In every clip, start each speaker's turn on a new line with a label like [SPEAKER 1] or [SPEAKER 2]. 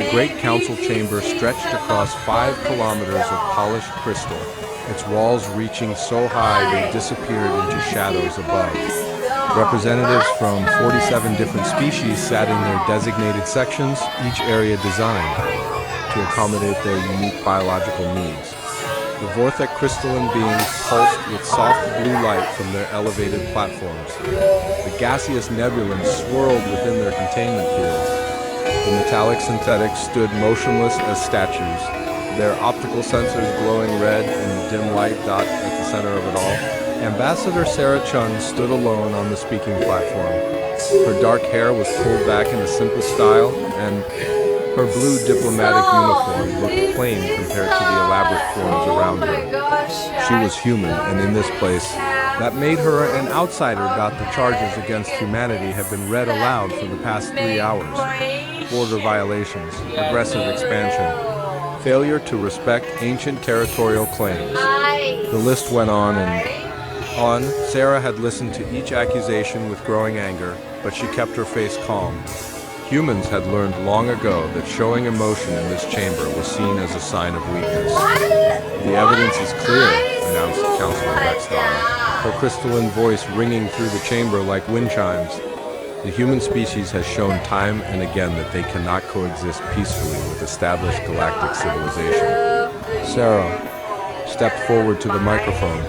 [SPEAKER 1] The great council chamber stretched across 5 kilometers of polished crystal, its walls reaching so high they disappeared into shadows above. Representatives from 47 different species sat in their designated sections, each area designed to accommodate their unique biological needs. The Vorthec crystalline beings pulsed with soft blue light from their elevated platforms. The gaseous nebulons swirled within their containment fields. The metallic synthetics stood motionless as statues, their optical sensors glowing red in the dim light dot at the center of it all. Ambassador Sarah Chun stood alone on the speaking platform. Her dark hair was pulled back in a simple style, and her blue diplomatic uniform looked plain compared to the elaborate forms around her. She was human, and in this place, that made her an outsider. The charges against humanity have been read aloud for the past 3 hours. Border violations, aggressive expansion, failure to respect ancient territorial claims. The list went on and on. Sarah had listened to each accusation with growing anger, but she kept her face calm. Humans had learned long ago that showing emotion in this chamber was seen as a sign of weakness. The evidence is clear, announced Councilor Beckstone, her crystalline voice ringing through the chamber like wind chimes. The human species has shown time and again that they cannot coexist peacefully with established galactic civilization. Sarah stepped forward to the microphone.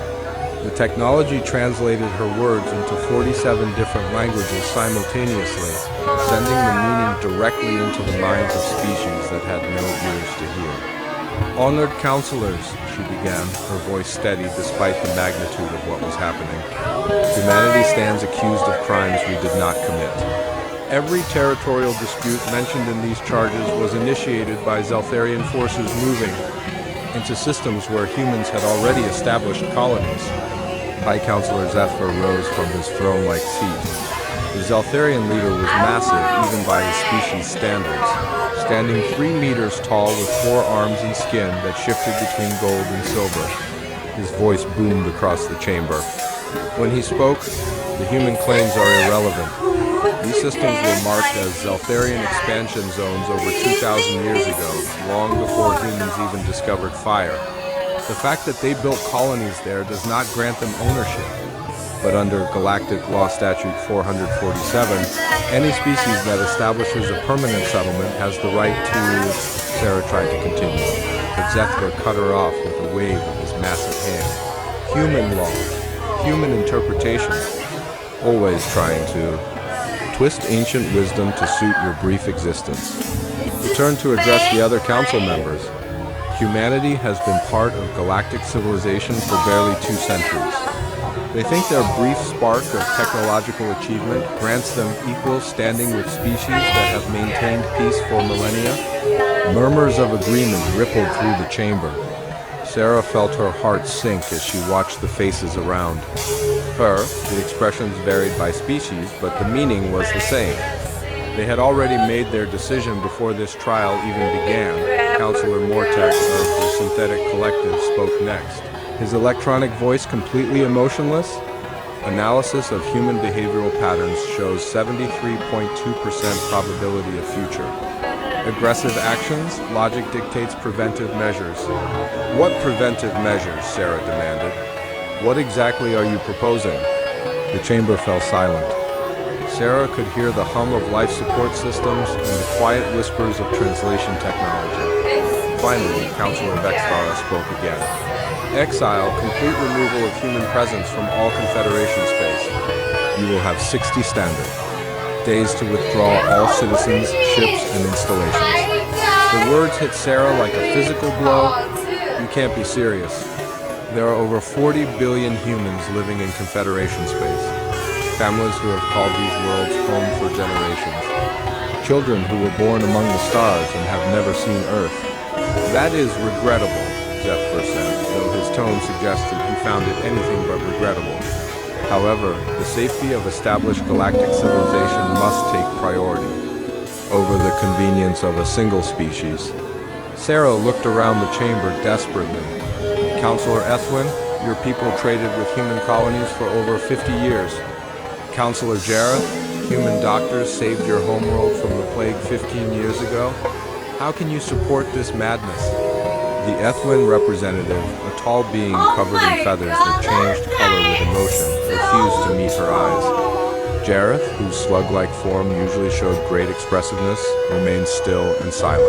[SPEAKER 1] The technology translated her words into 47 different languages simultaneously, sending the meaning directly into the minds of species that had no ears to hear. Honored counselors, she began, her voice steady despite the magnitude of what was happening. Humanity stands accused of crimes we did not commit. Every territorial dispute mentioned in these charges was initiated by Zeltharian forces moving into systems where humans had already established colonies. High Counselor Zephyr rose from his throne-like seat. The Zeltharian leader was massive even by his species' standards, standing 3 meters tall with 4 arms and skin that shifted between gold and silver. His voice boomed across the chamber. When he spoke, the human claims are irrelevant. These systems were marked as Zeltharian expansion zones over 2,000 years ago, long before humans even discovered fire. The fact that they built colonies there does not grant them ownership. But under Galactic Law Statute 447, any species that establishes a permanent settlement has the right to... Sarah tried to continue, but Zephyr cut her off with a wave of his massive hand. Human law, human interpretation, always trying to twist ancient wisdom to suit your brief existence. He turned to address the other council members. Humanity has been part of galactic civilization for barely 2 centuries. They think their brief spark of technological achievement grants them equal standing with species that have maintained peace for millennia. Murmurs of agreement rippled through the chamber. Sarah felt her heart sink as she watched the faces around her. The expressions varied by species, but the meaning was the same. They had already made their decision before this trial even began. Counselor Mortek of the Synthetic Collective spoke next. His electronic voice completely emotionless. Analysis of human behavioral patterns shows 73.2% probability of future. Aggressive actions, logic dictates preventive measures. What preventive measures? Sarah demanded. What exactly are you proposing? The chamber fell silent. Sarah could hear the hum of life support systems and the quiet whispers of translation technology. Finally, Counselor Vextara spoke again. Exile, complete removal of human presence from all Confederation space. You will have 60 standard days to withdraw all citizens, ships, and installations. The words hit Sarah like a physical blow. You can't be serious. There are over 40 billion humans living in Confederation space. Families who have called these worlds home for generations. Children who were born among the stars and have never seen Earth. That is regrettable, Zephyr said, though his tone suggested he found it anything but regrettable. However, the safety of established galactic civilization must take priority over the convenience of a single species. Sarah looked around the chamber desperately. Counselor Ethwin, your people traded with human colonies for over 50 years. Counselor Jareth, human doctors saved your homeworld from the plague 15 years ago. How can you support this madness? The Ethwin representative, a tall being covered in feathers that changed color with emotion, refused to meet her eyes. Jareth, whose slug-like form usually showed great expressiveness, remained still and silent.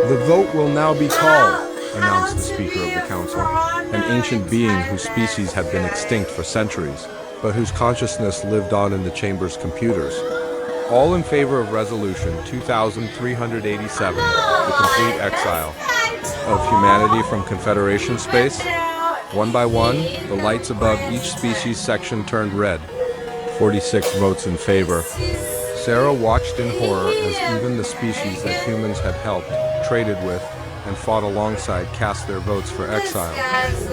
[SPEAKER 1] The vote will now be called, announced the Speaker of the Council, an ancient being whose species had been extinct for centuries, but whose consciousness lived on in the Chamber's computers. All in favor of Resolution 2387, the complete exile of humanity from Confederation space. One by one, the lights above each species section turned red. 46 votes in favor. Sarah watched in horror as even the species that humans had helped, traded with, and fought alongside cast their votes for exile.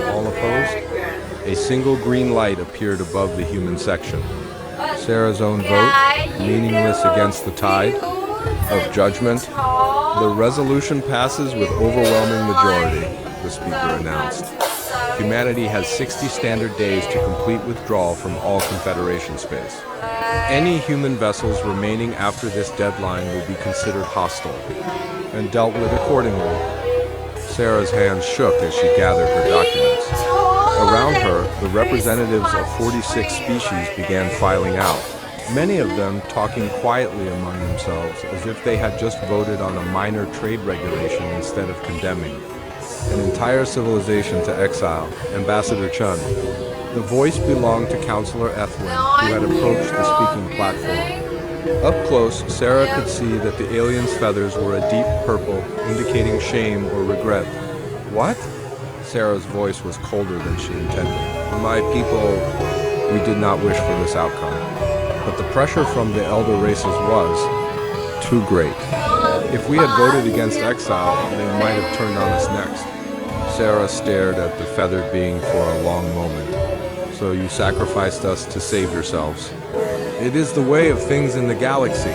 [SPEAKER 1] All opposed? A single green light appeared above the human section. Sarah's own vote, meaningless against the tide of judgment. The resolution passes with overwhelming majority, the Speaker announced. Humanity has 60 standard days to complete withdrawal from all Confederation space. Any human vessels remaining after this deadline will be considered hostile and dealt with accordingly. Sarah's hands shook as she gathered her documents. Around her, the representatives of 46 species began filing out, many of them talking quietly among themselves as if they had just voted on a minor trade regulation instead of condemning an entire civilization to exile. Ambassador Chun. The voice belonged to Councillor Ethwin, who had approached the speaking platform. Up close, Sarah could see that the alien's feathers were a deep purple, indicating shame or regret. What? Sarah's voice was colder than she intended. My people, we did not wish for this outcome. But the pressure from the elder races was too great. If we had voted against exile, they might have turned on us next. Sarah stared at the feathered being for a long moment. So you sacrificed us to save yourselves. It is the way of things in the galaxy.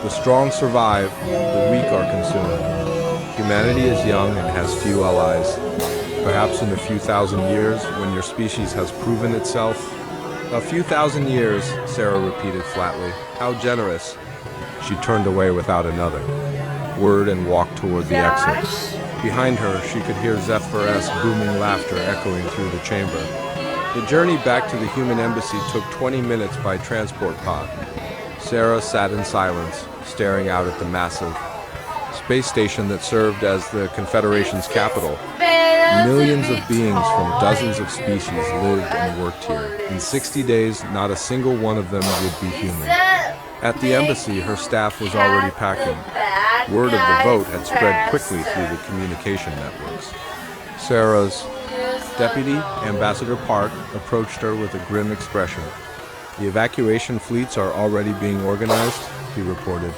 [SPEAKER 1] The strong survive, the weak are consumed. Humanity is young and has few allies. Perhaps in a few thousand years, when your species has proven itself. A few thousand years, Sarah repeated flatly. How generous. She turned away without another word and walked toward the exit. Behind her, she could hear Zephyr's booming laughter echoing through the chamber. The journey back to the human embassy took 20 minutes by transport pod. Sarah sat in silence, staring out at the massive space station that served as the Confederation's capital. Millions of beings from dozens of species lived and worked here. In 60 days, not a single one of them would be human. At the embassy, her staff was already packing. Word of the vote had spread quickly through the communication networks. Sarah's deputy, Ambassador Park, approached her with a grim expression. The evacuation fleets are already being organized, he reported.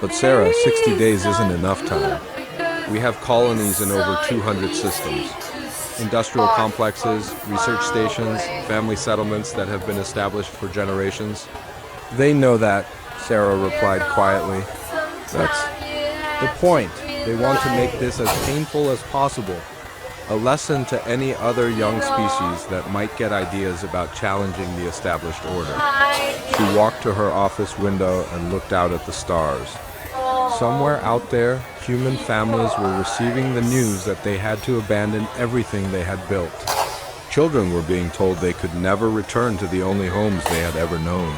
[SPEAKER 1] But Sarah, 60 days isn't enough time. We have colonies in over 200 systems. Industrial complexes, research stations, family settlements that have been established for generations. They know that, Sarah replied quietly. That's the point. They want to make this as painful as possible. A lesson to any other young species that might get ideas about challenging the established order. She walked to her office window and looked out at the stars. Somewhere out there, human families were receiving the news that they had to abandon everything they had built. Children were being told they could never return to the only homes they had ever known.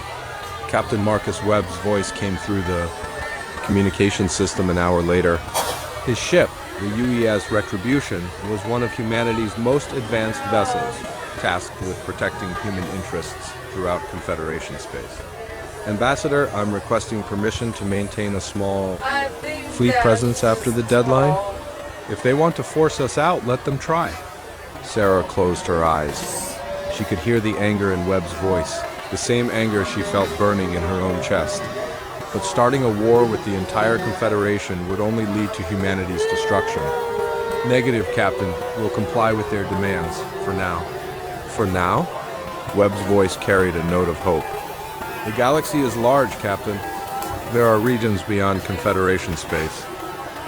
[SPEAKER 1] Captain Marcus Webb's voice came through the communication system an hour later. His ship, the UES Retribution, was one of humanity's most advanced vessels, tasked with protecting human interests throughout Confederation space. Ambassador, I'm requesting permission to maintain a small fleet presence after the deadline. If they want to force us out, let them try. Sarah closed her eyes. She could hear the anger in Webb's voice, the same anger she felt burning in her own chest. But starting a war with the entire Confederation would only lead to humanity's destruction. Negative, Captain. We'll comply with their demands, for now. For now? Webb's voice carried a note of hope. The galaxy is large, Captain. There are regions beyond Confederation space.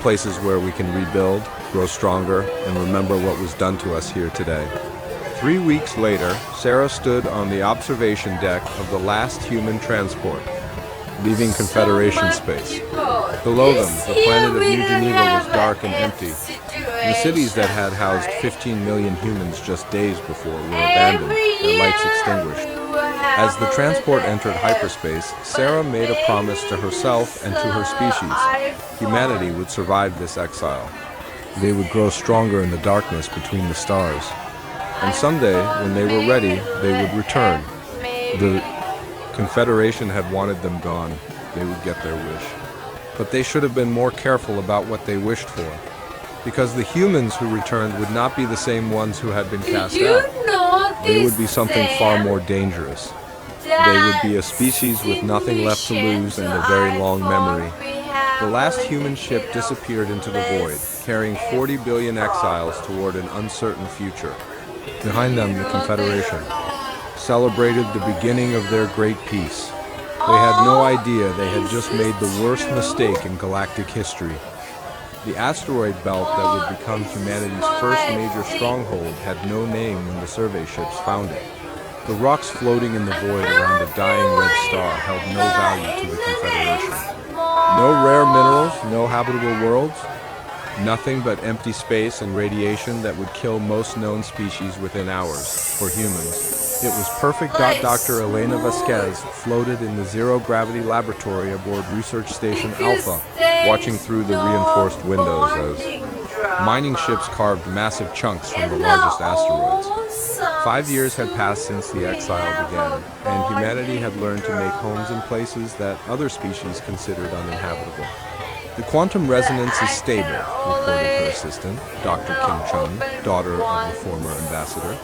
[SPEAKER 1] Places where we can rebuild, grow stronger, and remember what was done to us here today. 3 weeks later, Sarah stood on the observation deck of the last human transport, leaving Confederation space. Below them, the planet of New Geneva was dark and empty. The cities that had housed 15 million humans just days before were abandoned, their lights extinguished. As the transport entered hyperspace, Sarah made a promise to herself and to her species. Humanity would survive this exile. They would grow stronger in the darkness between the stars. And someday, when they were ready, they would return. The Confederation had wanted them gone. They would get their wish. But they should have been more careful about what they wished for, because the humans who returned would not be the same ones who had been cast out. They would be something far more dangerous. They would be a species with nothing left to lose and a very long memory. The last human ship disappeared into the void, carrying 40 billion exiles toward an uncertain future. Behind them, the Confederation celebrated the beginning of their great peace. They had no idea they had just made the worst mistake in galactic history. The asteroid belt that would become humanity's first major stronghold had no name when the survey ships found it. The rocks floating in the void around a dying red star held no value to the Confederation. No rare minerals, no habitable worlds, nothing but empty space and radiation that would kill most known species within hours. For humans, it was perfect. Dr. Elena Vasquez floated in the zero-gravity laboratory aboard Research Station Alpha, watching through the reinforced windows as mining ships carved massive chunks from the largest asteroids. 5 years had passed since the exile began, and humanity had learned to make homes in places that other species considered uninhabitable. The quantum resonance is stable, reported her assistant, Dr. Kim Chung, daughter of the former ambassador.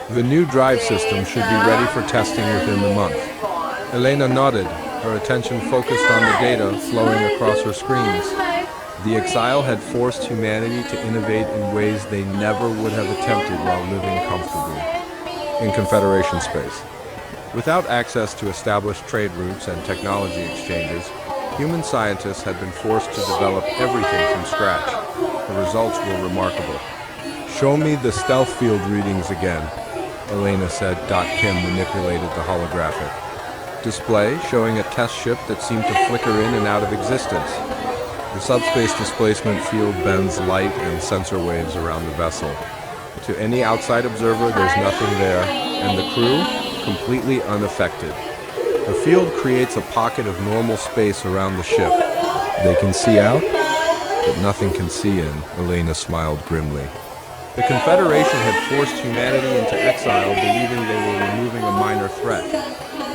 [SPEAKER 1] The new drive system should be ready for testing within the month. Elena nodded, her attention focused on the data flowing across her screens. The exile had forced humanity to innovate in ways they never would have attempted while living comfortably in Confederation space. Without access to established trade routes and technology exchanges, human scientists had been forced to develop everything from scratch. The results were remarkable. "Show me the stealth field readings again," Elena said. Kim manipulated the holographic display, showing a test ship that seemed to flicker in and out of existence. The subspace displacement field bends light and sensor waves around the vessel. To any outside observer, there's nothing there, and the crew, completely unaffected. The field creates a pocket of normal space around the ship. They can see out, but nothing can see in, Elena smiled grimly. The Confederation had forced humanity into exile, believing they were removing a minor threat.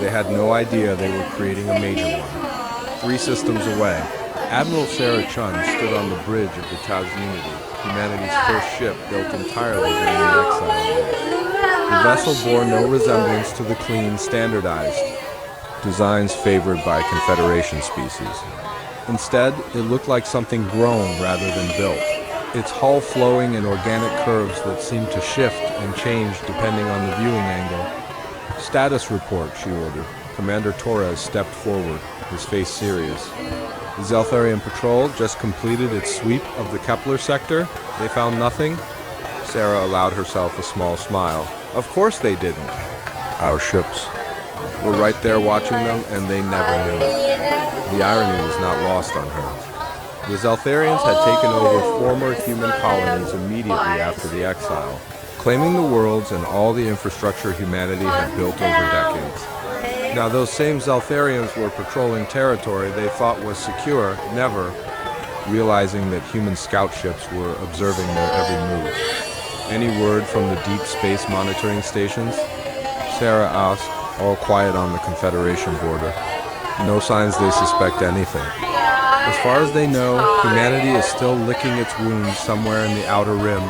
[SPEAKER 1] They had no idea they were creating a major one. 3 systems away, Admiral Sarah Chun stood on the bridge of the Taz Unity, humanity's first ship built entirely during the exile years. The vessel bore no resemblance to the clean, standardized designs favored by Confederation species. Instead, it looked like something grown rather than built, its hull flowing in organic curves that seemed to shift and change depending on the viewing angle. "Status report," she ordered. Commander Torres stepped forward, his face serious. "The Zeltharian patrol just completed its sweep of the Kepler sector. They found nothing?" Sarah allowed herself a small smile. "Of course they didn't. Our ships were right there watching them, and they never knew it." The irony was not lost on her. The Zeltharians had taken over former human colonies immediately after the exile, claiming the worlds and all the infrastructure humanity had built over decades. Now those same Zeltharians were patrolling territory they thought was secure, never realizing that human scout ships were observing their every move. "Any word from the deep space monitoring stations?" Sarah asked, all quiet on the Confederation border. "No signs they suspect anything. As far as they know, humanity is still licking its wounds somewhere in the outer rim."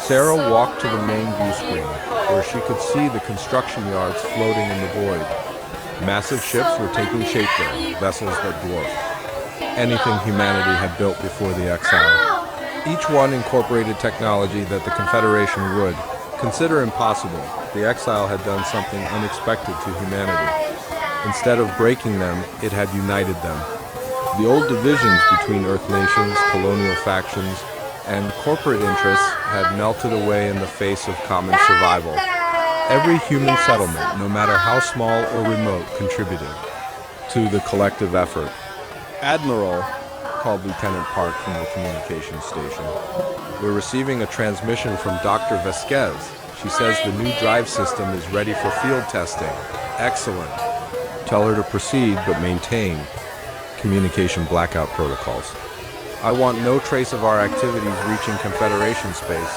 [SPEAKER 1] Sarah walked to the main view screen, where she could see the construction yards floating in the void. Massive ships were taking shape there, vessels that dwarfed anything humanity had built before the exile. Each one incorporated technology that the Confederation would consider impossible. The exile had done something unexpected to humanity. Instead of breaking them, it had united them. The old divisions between Earth nations, colonial factions, and corporate interests had melted away in the face of common survival. Every human settlement, no matter how small or remote, contributed to the collective effort. "Admiral," called Lieutenant Park from the communications station. "We're receiving a transmission from Dr. Vasquez. She says the new drive system is ready for field testing." "Excellent. Tell her to proceed, but maintain communication blackout protocols. I want no trace of our activities reaching Confederation space."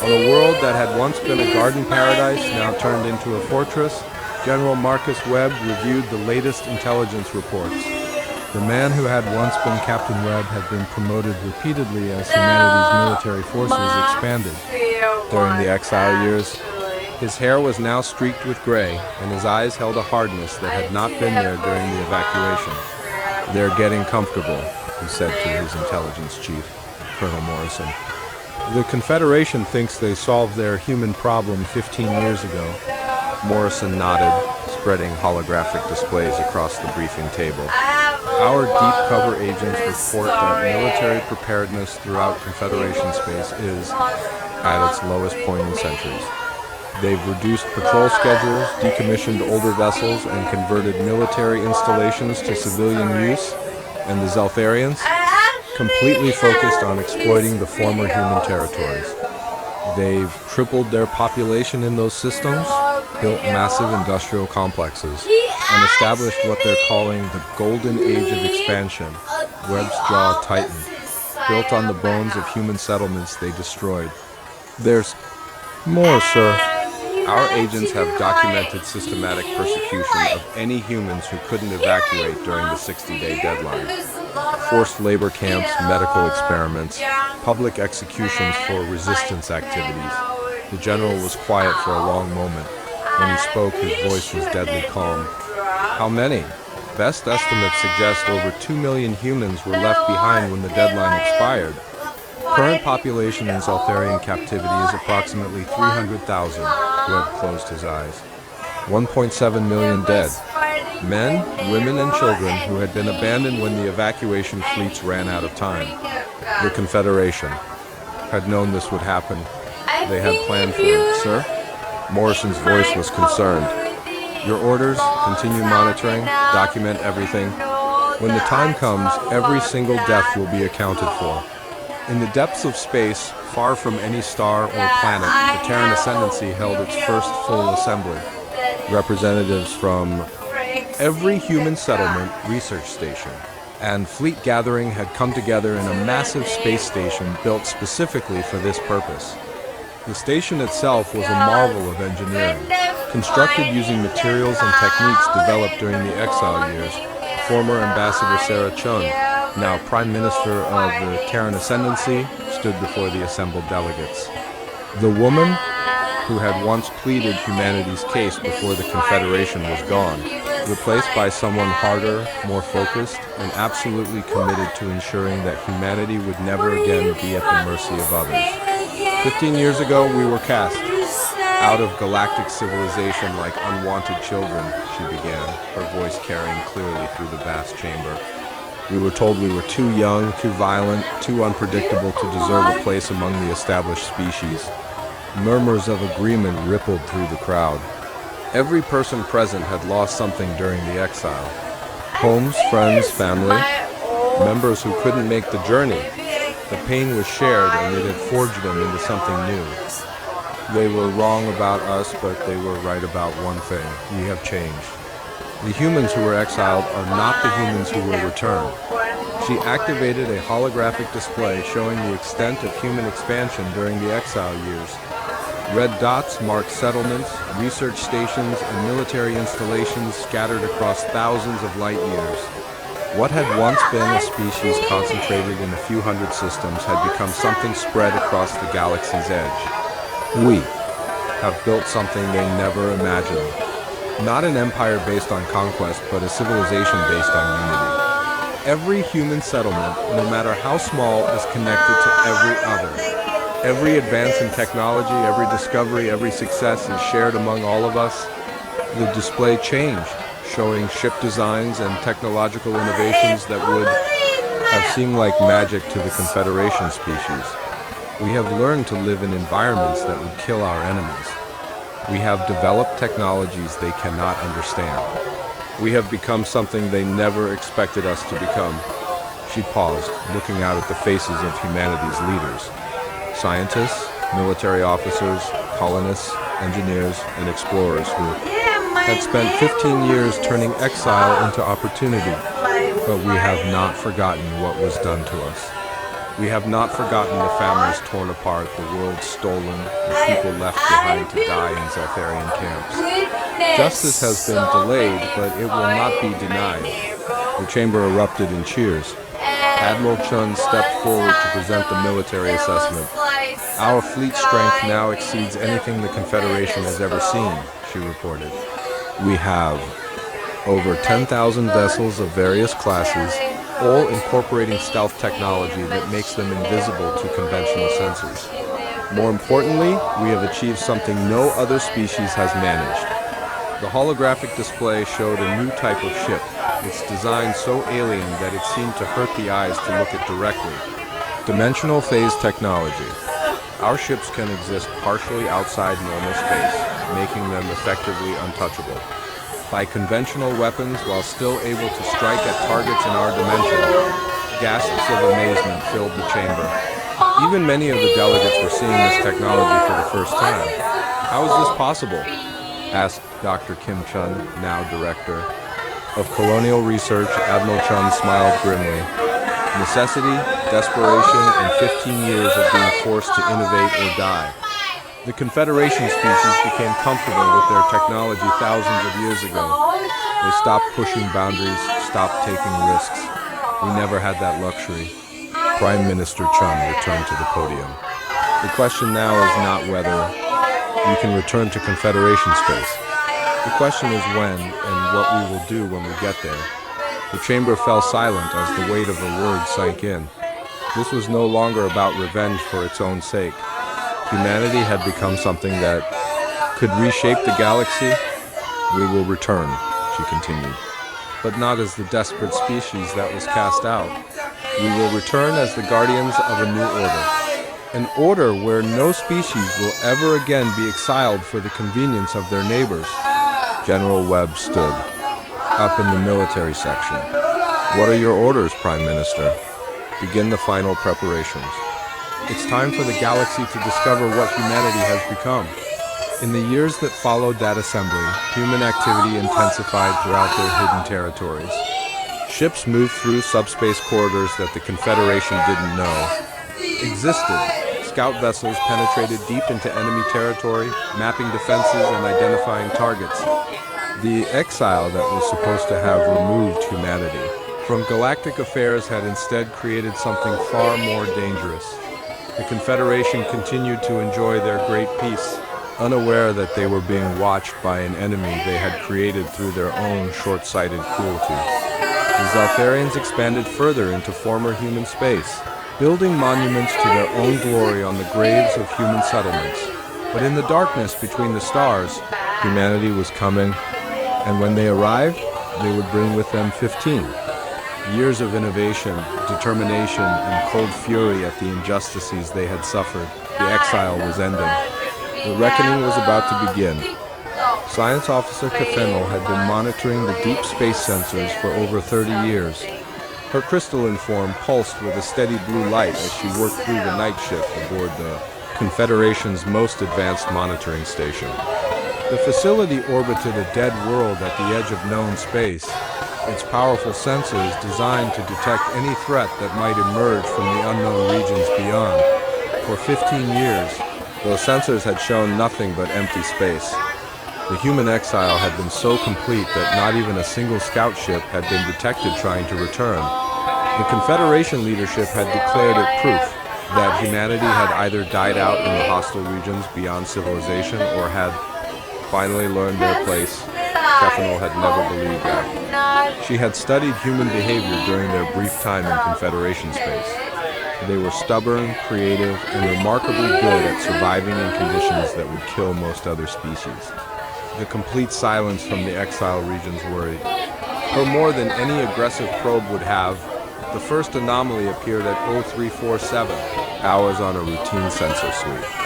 [SPEAKER 1] On a world that had once been a garden paradise, now turned into a fortress, General Marcus Webb reviewed the latest intelligence reports. The man who had once been Captain Webb had been promoted repeatedly as humanity's military forces expanded. During the exile years, his hair was now streaked with gray, and his eyes held a hardness that had not been there during the evacuation. "They're getting comfortable," he said to his intelligence chief, Colonel Morrison. "The Confederation thinks they solved their human problem 15 years ago." Morrison nodded, spreading holographic displays across the briefing table. "Our deep cover agents report that military preparedness throughout Confederation space is at its lowest point in centuries. They've reduced patrol schedules, decommissioned older vessels, and converted military installations to civilian use, and the Zeltharians completely focused on exploiting the former human territories. They've tripled their population in those systems, built massive industrial complexes, and established what they're calling the Golden Age of Expansion." Webb's jaw tightened. "Built on the bones of human settlements they destroyed." "There's more, sir." "Our agents have documented systematic persecution of any humans who couldn't evacuate during the 60-day deadline. Forced labor camps, medical experiments, public executions for resistance activities." The general was quiet for a long moment. When he spoke, his voice was deadly calm. "How many?" "Best estimates suggest over 2 million humans were left behind when the deadline expired. Current population in Zeltharian captivity is approximately 300,000. Webb closed his eyes. 1.7 million dead. Men, women, and children who had been abandoned when the evacuation fleets ran out of time. The Confederation had known this would happen. They had planned for it, sir." Morrison's voice was concerned. "Your orders, continue monitoring, document everything. When the time comes, every single death will be accounted for." In the depths of space, far from any star or planet, the Terran Ascendancy held its first full assembly. Representatives from every human settlement, research station, and fleet gathering had come together in a massive space station built specifically for this purpose. The station itself was a marvel of engineering, constructed using materials and techniques developed during the exile years. Former Ambassador Sarah Chun, now Prime Minister of the Terran Ascendancy, stood before the assembled delegates. The woman who had once pleaded humanity's case before the Confederation was gone, replaced by someone harder, more focused, and absolutely committed to ensuring that humanity would never again be at the mercy of others. 15 years ago, we were cast out of galactic civilization like unwanted children, she began, her voice carrying clearly through the vast chamber. We were told we were too young, too violent, too unpredictable to deserve a place among the established species. Murmurs of agreement rippled through the crowd. Every person present had lost something during the exile. Homes, friends, family, members who couldn't make the journey. The pain was shared and it had forged them into something new. They were wrong about us, but they were right about one thing. We have changed. The humans who were exiled are not the humans who will return. She activated a holographic display showing the extent of human expansion during the exile years. Red dots marked settlements, research stations, and military installations scattered across thousands of light years. What had once been a species concentrated in a few hundred systems had become something spread across the galaxy's edge. We have built something they never imagined. Not an empire based on conquest, but a civilization based on unity. Every human settlement, no matter how small, is connected to every other. Every advance in technology, every discovery, every success is shared among all of us. The display changed, showing ship designs and technological innovations that would have seemed like magic to the Confederation species. We have learned to live in environments that would kill our enemies. We have developed technologies they cannot understand. We have become something they never expected us to become. She paused, looking out at the faces of humanity's leaders. Scientists, military officers, colonists, engineers, and explorers who had spent 15 years turning exile into opportunity. But we have not forgotten what was done to us. We have not forgotten the families torn apart, the world stolen, the people left behind to die in Zetharian camps. Justice has been delayed, but it will not be denied. The chamber erupted in cheers. Admiral Chun stepped forward to present the military assessment. Our fleet strength now exceeds anything the Confederation has ever seen, she reported. We have over 10,000 vessels of various classes, all incorporating stealth technology that makes them invisible to conventional sensors. More importantly, we have achieved something no other species has managed. The holographic display showed a new type of ship, its design so alien that it seemed to hurt the eyes to look at directly. Dimensional phase technology. Our ships can exist partially outside normal space, making them effectively untouchable. By conventional weapons while still able to strike at targets in our dimension. Gasps of amazement filled the chamber. Even many of the delegates were seeing this technology for the first time. How is this possible? Asked Dr. Kim Chun, now director. Of Colonial Research, Admiral Chun smiled grimly. Necessity, desperation, and 15 years of being forced to innovate or die. The Confederation species became comfortable with their technology thousands of years ago. They stopped pushing boundaries, stopped taking risks. We never had that luxury. Prime Minister Chun returned to the podium. The question now is not whether we can return to Confederation space. The question is when and what we will do when we get there. The chamber fell silent as the weight of the words sank in. This was no longer about revenge for its own sake. Humanity had become something that could reshape the galaxy. We will return, she continued, but not as the desperate species that was cast out. We will return as the guardians of a new order. An order where no species will ever again be exiled for the convenience of their neighbors. General Webb stood, up in the military section. What are your orders, Prime Minister? Begin the final preparations. It's time for the galaxy to discover what humanity has become. In the years that followed that assembly, human activity intensified throughout their hidden territories. Ships moved through subspace corridors that the Confederation didn't know existed. Scout vessels penetrated deep into enemy territory, mapping defenses and identifying targets. The exile that was supposed to have removed humanity from galactic affairs had instead created something far more dangerous. The Confederation continued to enjoy their great peace, unaware that they were being watched by an enemy they had created through their own short-sighted cruelty. The Zaltharians expanded further into former human space, building monuments to their own glory on the graves of human settlements. But in the darkness between the stars, humanity was coming, and when they arrived, they would bring with them 15. Years of innovation, determination, and cold fury at the injustices they had suffered. The exile was ending. The reckoning was about to begin. Science Officer Kafenel had been monitoring the deep space sensors for over 30 years. Her crystalline form pulsed with a steady blue light as she worked through the night shift aboard the Confederation's most advanced monitoring station. The facility orbited a dead world at the edge of known space, its powerful sensors designed to detect any threat that might emerge from the unknown regions beyond. For 15 years, those sensors had shown nothing but empty space. The human exile had been so complete that not even a single scout ship had been detected trying to return. The Confederation leadership had declared it proof that humanity had either died out in the hostile regions beyond civilization or had finally learned their place. Kefenel had never believed that. She had studied human behavior during their brief time in Confederation space. They were stubborn, creative, and remarkably good at surviving in conditions that would kill most other species. The complete silence from the exile regions worried. For more than any aggressive probe would have, the first anomaly appeared at 0347, hours on a routine sensor sweep.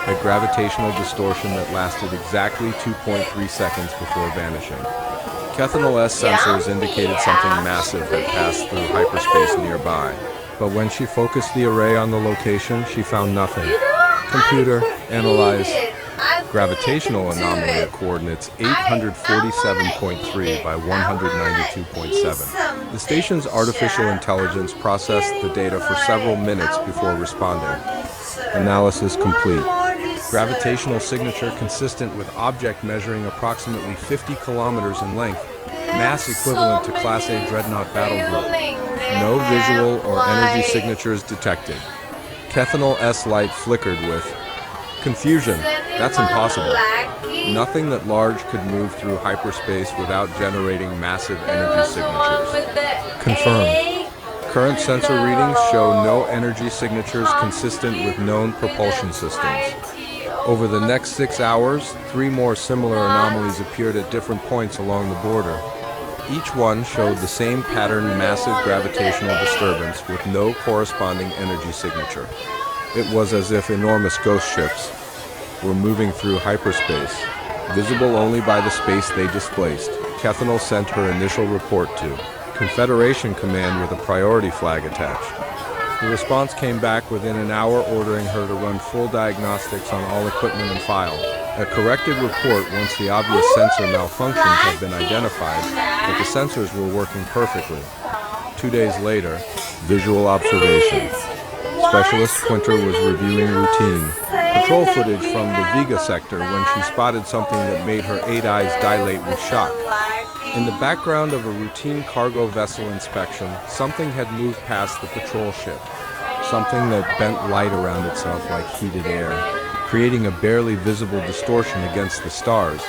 [SPEAKER 1] A gravitational distortion that lasted exactly 2.3 seconds before vanishing. Kethanol's sensors indicated something massive had passed through hyperspace nearby. But when she focused the array on the location, she found nothing. Computer, analyze. Gravitational anomaly at coordinates 847.3 by 192.7. The station's artificial intelligence processed the data for several minutes before responding. Analysis complete. Gravitational signature consistent with object measuring approximately 50 kilometers in length, mass equivalent to Class A Dreadnought battle group. No visual or energy signatures detected. Kethanol's light flickered with confusion. That's impossible. Nothing that large could move through hyperspace without generating massive energy signatures. Confirmed. Current sensor readings show no energy signatures consistent with known propulsion systems. Over the next 6 hours, 3 more similar anomalies appeared at different points along the border. Each one showed the same patterned massive gravitational disturbance with no corresponding energy signature. It was as if enormous ghost ships were moving through hyperspace, visible only by the space they displaced. Kethanol sent her initial report to Confederation Command with a priority flag attached. The response came back within an hour ordering her to run full diagnostics on all equipment and file. A corrected report once the obvious sensor malfunctions had been identified, but the sensors were working perfectly. 2 days later, visual observation. Specialist Quinter was reviewing routine patrol footage from the Vega sector when she spotted something that made her 8 eyes dilate with shock. In the background of a routine cargo vessel inspection, something had moved past the patrol ship. Something that bent light around itself like heated air, creating a barely visible distortion against the stars.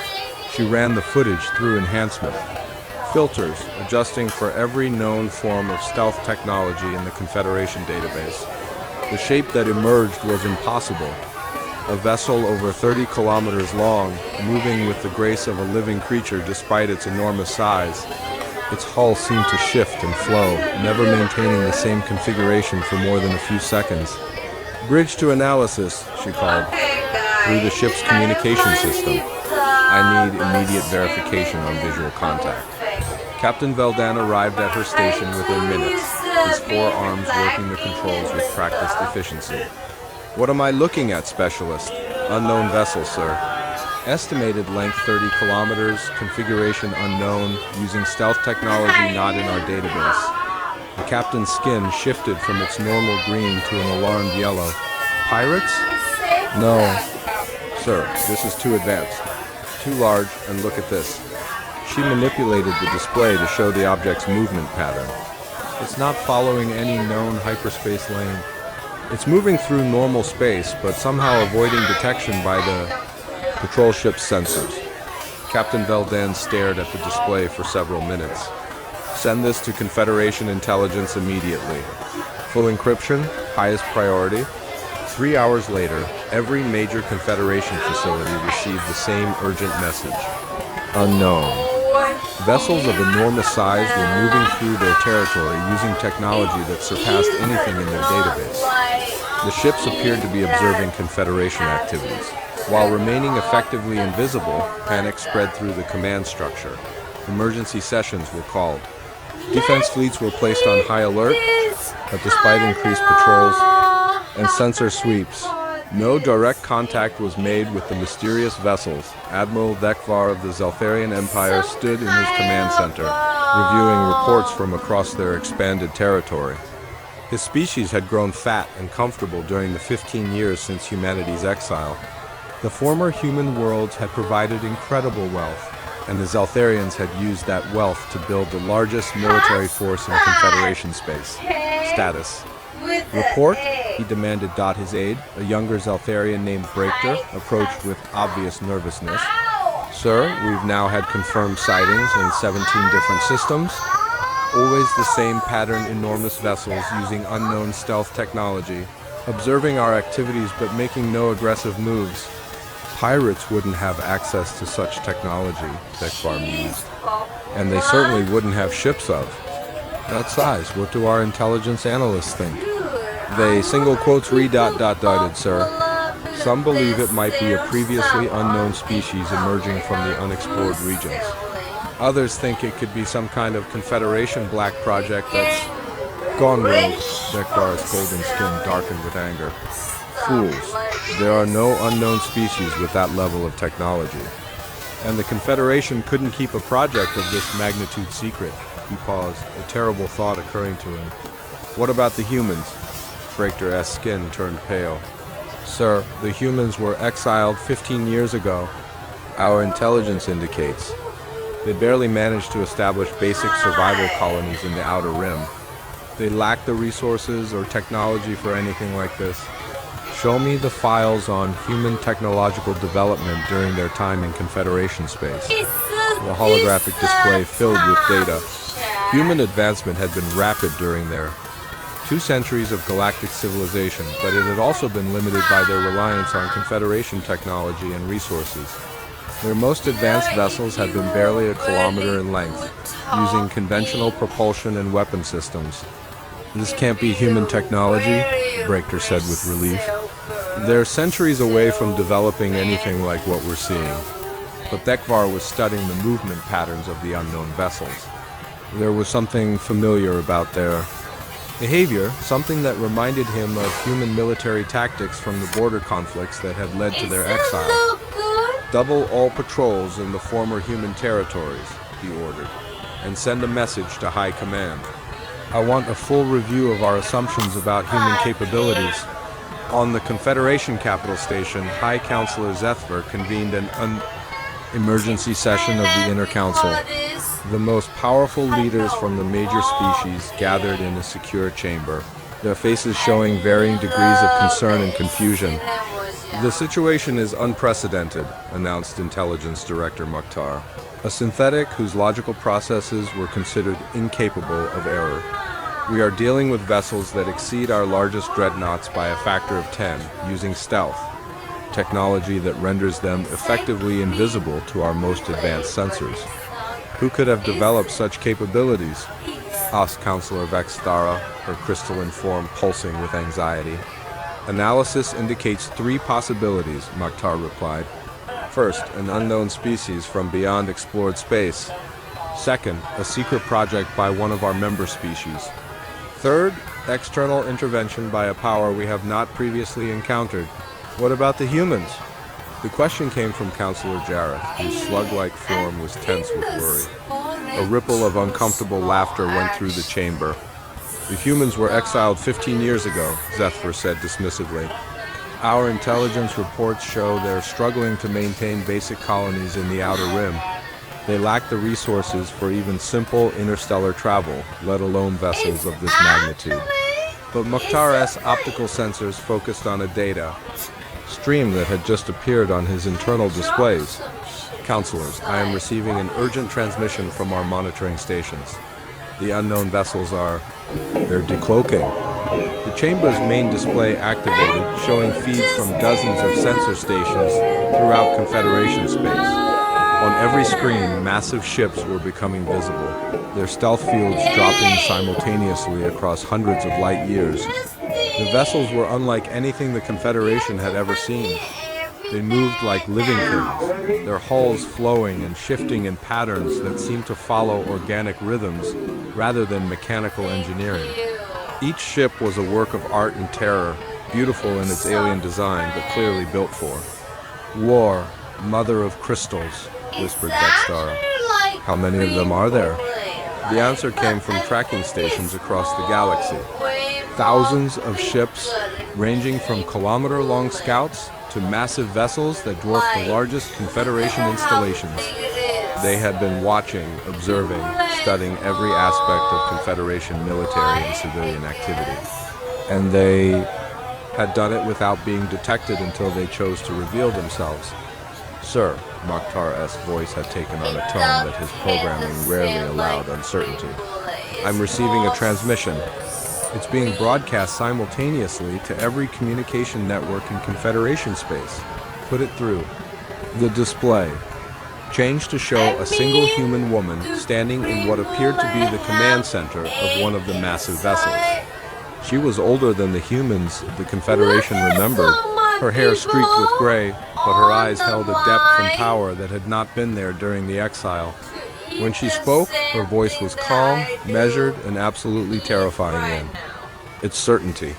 [SPEAKER 1] She ran the footage through enhancement. Filters, adjusting for every known form of stealth technology in the Confederation database. The shape that emerged was impossible. A vessel over 30 kilometers long, moving with the grace of a living creature despite its enormous size. Its hull seemed to shift and flow, never maintaining the same configuration for more than a few seconds. Bridge to analysis, she called, through the ship's communication system. I need immediate verification on visual contact. Captain Veldan arrived at her station within minutes, his 4 arms working the controls with practiced efficiency. What am I looking at, Specialist? Unknown vessel, sir. Estimated length 30 kilometers, configuration unknown, using stealth technology not in our database. The captain's skin shifted from its normal green to an alarmed yellow. Pirates? No. Sir, this is too advanced. Too large, and look at this. She manipulated the display to show the object's movement pattern. It's not following any known hyperspace lane. It's moving through normal space, but somehow avoiding detection by the patrol ship's sensors. Captain Veldan stared at the display for several minutes. Send this to Confederation intelligence immediately. Full encryption, highest priority. 3 hours later, every major Confederation facility received the same urgent message. Unknown. Vessels of enormous size were moving through their territory using technology that surpassed anything in their database. The ships appeared to be observing Confederation activities. While remaining effectively invisible, panic spread through the command structure. Emergency sessions were called. Defense fleets were placed on high alert, but despite increased patrols and sensor sweeps, no direct contact was made with the mysterious vessels. Admiral Dekvar of the Zeltharian Empire stood in his command center, reviewing reports from across their expanded territory. His species had grown fat and comfortable during the 15 years since humanity's exile. The former human worlds had provided incredible wealth, and the Zeltharians had used that wealth to build the largest military force in Confederation space. Status. Report, he demanded. His aide, a younger Zeltharian named Breakter, approached with obvious nervousness. Sir, we've now had confirmed sightings in 17 different systems. Always the same pattern, enormous vessels using unknown stealth technology, observing our activities but making no aggressive moves. Pirates wouldn't have access to such technology, Dekvar mused. And they certainly wouldn't have ships of that size. What do our intelligence analysts think? They single quotes re-dotted, sir. Some believe it might be a previously unknown species emerging from the unexplored regions. Others think it could be some kind of Confederation black project that's gone rogue. Dekvar's golden skin darkened with anger. Fools. There are no unknown species with that level of technology. And the Confederation couldn't keep a project of this magnitude secret. He paused, a terrible thought occurring to him. What about the humans? Breakter's skin turned pale. Sir, the humans were exiled 15 years ago. Our intelligence indicates. They barely managed to establish basic survival colonies in the Outer Rim. They lack the resources or technology for anything like this. Show me the files on human technological development during their time in Confederation space. The holographic display filled with data. Human advancement had been rapid during their 2 centuries of galactic civilization, but it had also been limited by their reliance on Confederation technology and resources. Their most advanced vessels had been barely a kilometer in length, using conventional propulsion and weapon systems. This can't be human technology, Breakter said with relief. They're centuries away from developing anything like what we're seeing. But Dekvar was studying the movement patterns of the unknown vessels. There was something familiar about their behavior, something that reminded him of human military tactics from the border conflicts that had led to their exile. Double all patrols in the former human territories, he ordered, and send a message to High Command. I want a full review of our assumptions about human capabilities. On the Confederation capital station, High Counselor Zethver convened an emergency session of the Inner Council. The most powerful leaders from the major species gathered in a secure chamber, their faces showing varying degrees of concern and confusion. The situation is unprecedented, announced Intelligence Director Mukhtar. A synthetic whose logical processes were considered incapable of error. We are dealing with vessels that exceed our largest dreadnoughts by a factor of 10, using stealth, technology that renders them effectively invisible to our most advanced sensors. Who could have developed such capabilities? Asked Counselor Vextara, her crystalline form pulsing with anxiety. Analysis indicates 3 possibilities, Mukhtar replied. First, an unknown species from beyond explored space. Second, a secret project by one of our member species. Third, external intervention by a power we have not previously encountered. What about the humans? The question came from Counselor Jareth, whose slug-like form was tense with worry. A ripple of uncomfortable laughter went through the chamber. The humans were exiled 15 years ago, Zethver said dismissively. Our intelligence reports show they're struggling to maintain basic colonies in the Outer Rim. They lack the resources for even simple interstellar travel, let alone vessels of this magnitude. But Mukhtar's optical sensors focused on a data stream that had just appeared on his internal displays. Counselors, I am receiving an urgent transmission from our monitoring stations. The unknown vessels they're decloaking. The chamber's main display activated, showing feeds from dozens of sensor stations throughout Confederation space. On every screen, massive ships were becoming visible, their stealth fields dropping simultaneously across hundreds of light years. The vessels were unlike anything the Confederation had ever seen. They moved like living things, their hulls flowing and shifting in patterns that seemed to follow organic rhythms rather than mechanical engineering. Each ship was a work of art and terror, beautiful in its alien design, but clearly built for war, mother of crystals, whispered Vextara. How many of them are there? The answer came from tracking stations across the galaxy. Thousands of ships, ranging from kilometer-long scouts to massive vessels that dwarf the largest Confederation installations. They had been watching, observing, studying every aspect of Confederation military and civilian activity. And they had done it without being detected until they chose to reveal themselves. Sir, Mukhtar's voice had taken on a tone that his programming rarely allowed uncertainty. I'm receiving a transmission. It's being broadcast simultaneously to every communication network in Confederation space. Put it through. The display changed to show a single human woman standing in what appeared to be the command center of one of the massive vessels. She was older than the humans the Confederation remembered. Her hair streaked with gray, but her eyes held a depth and power that had not been there during the exile. When she spoke, her voice was calm, measured, and absolutely terrifying. Its certainty.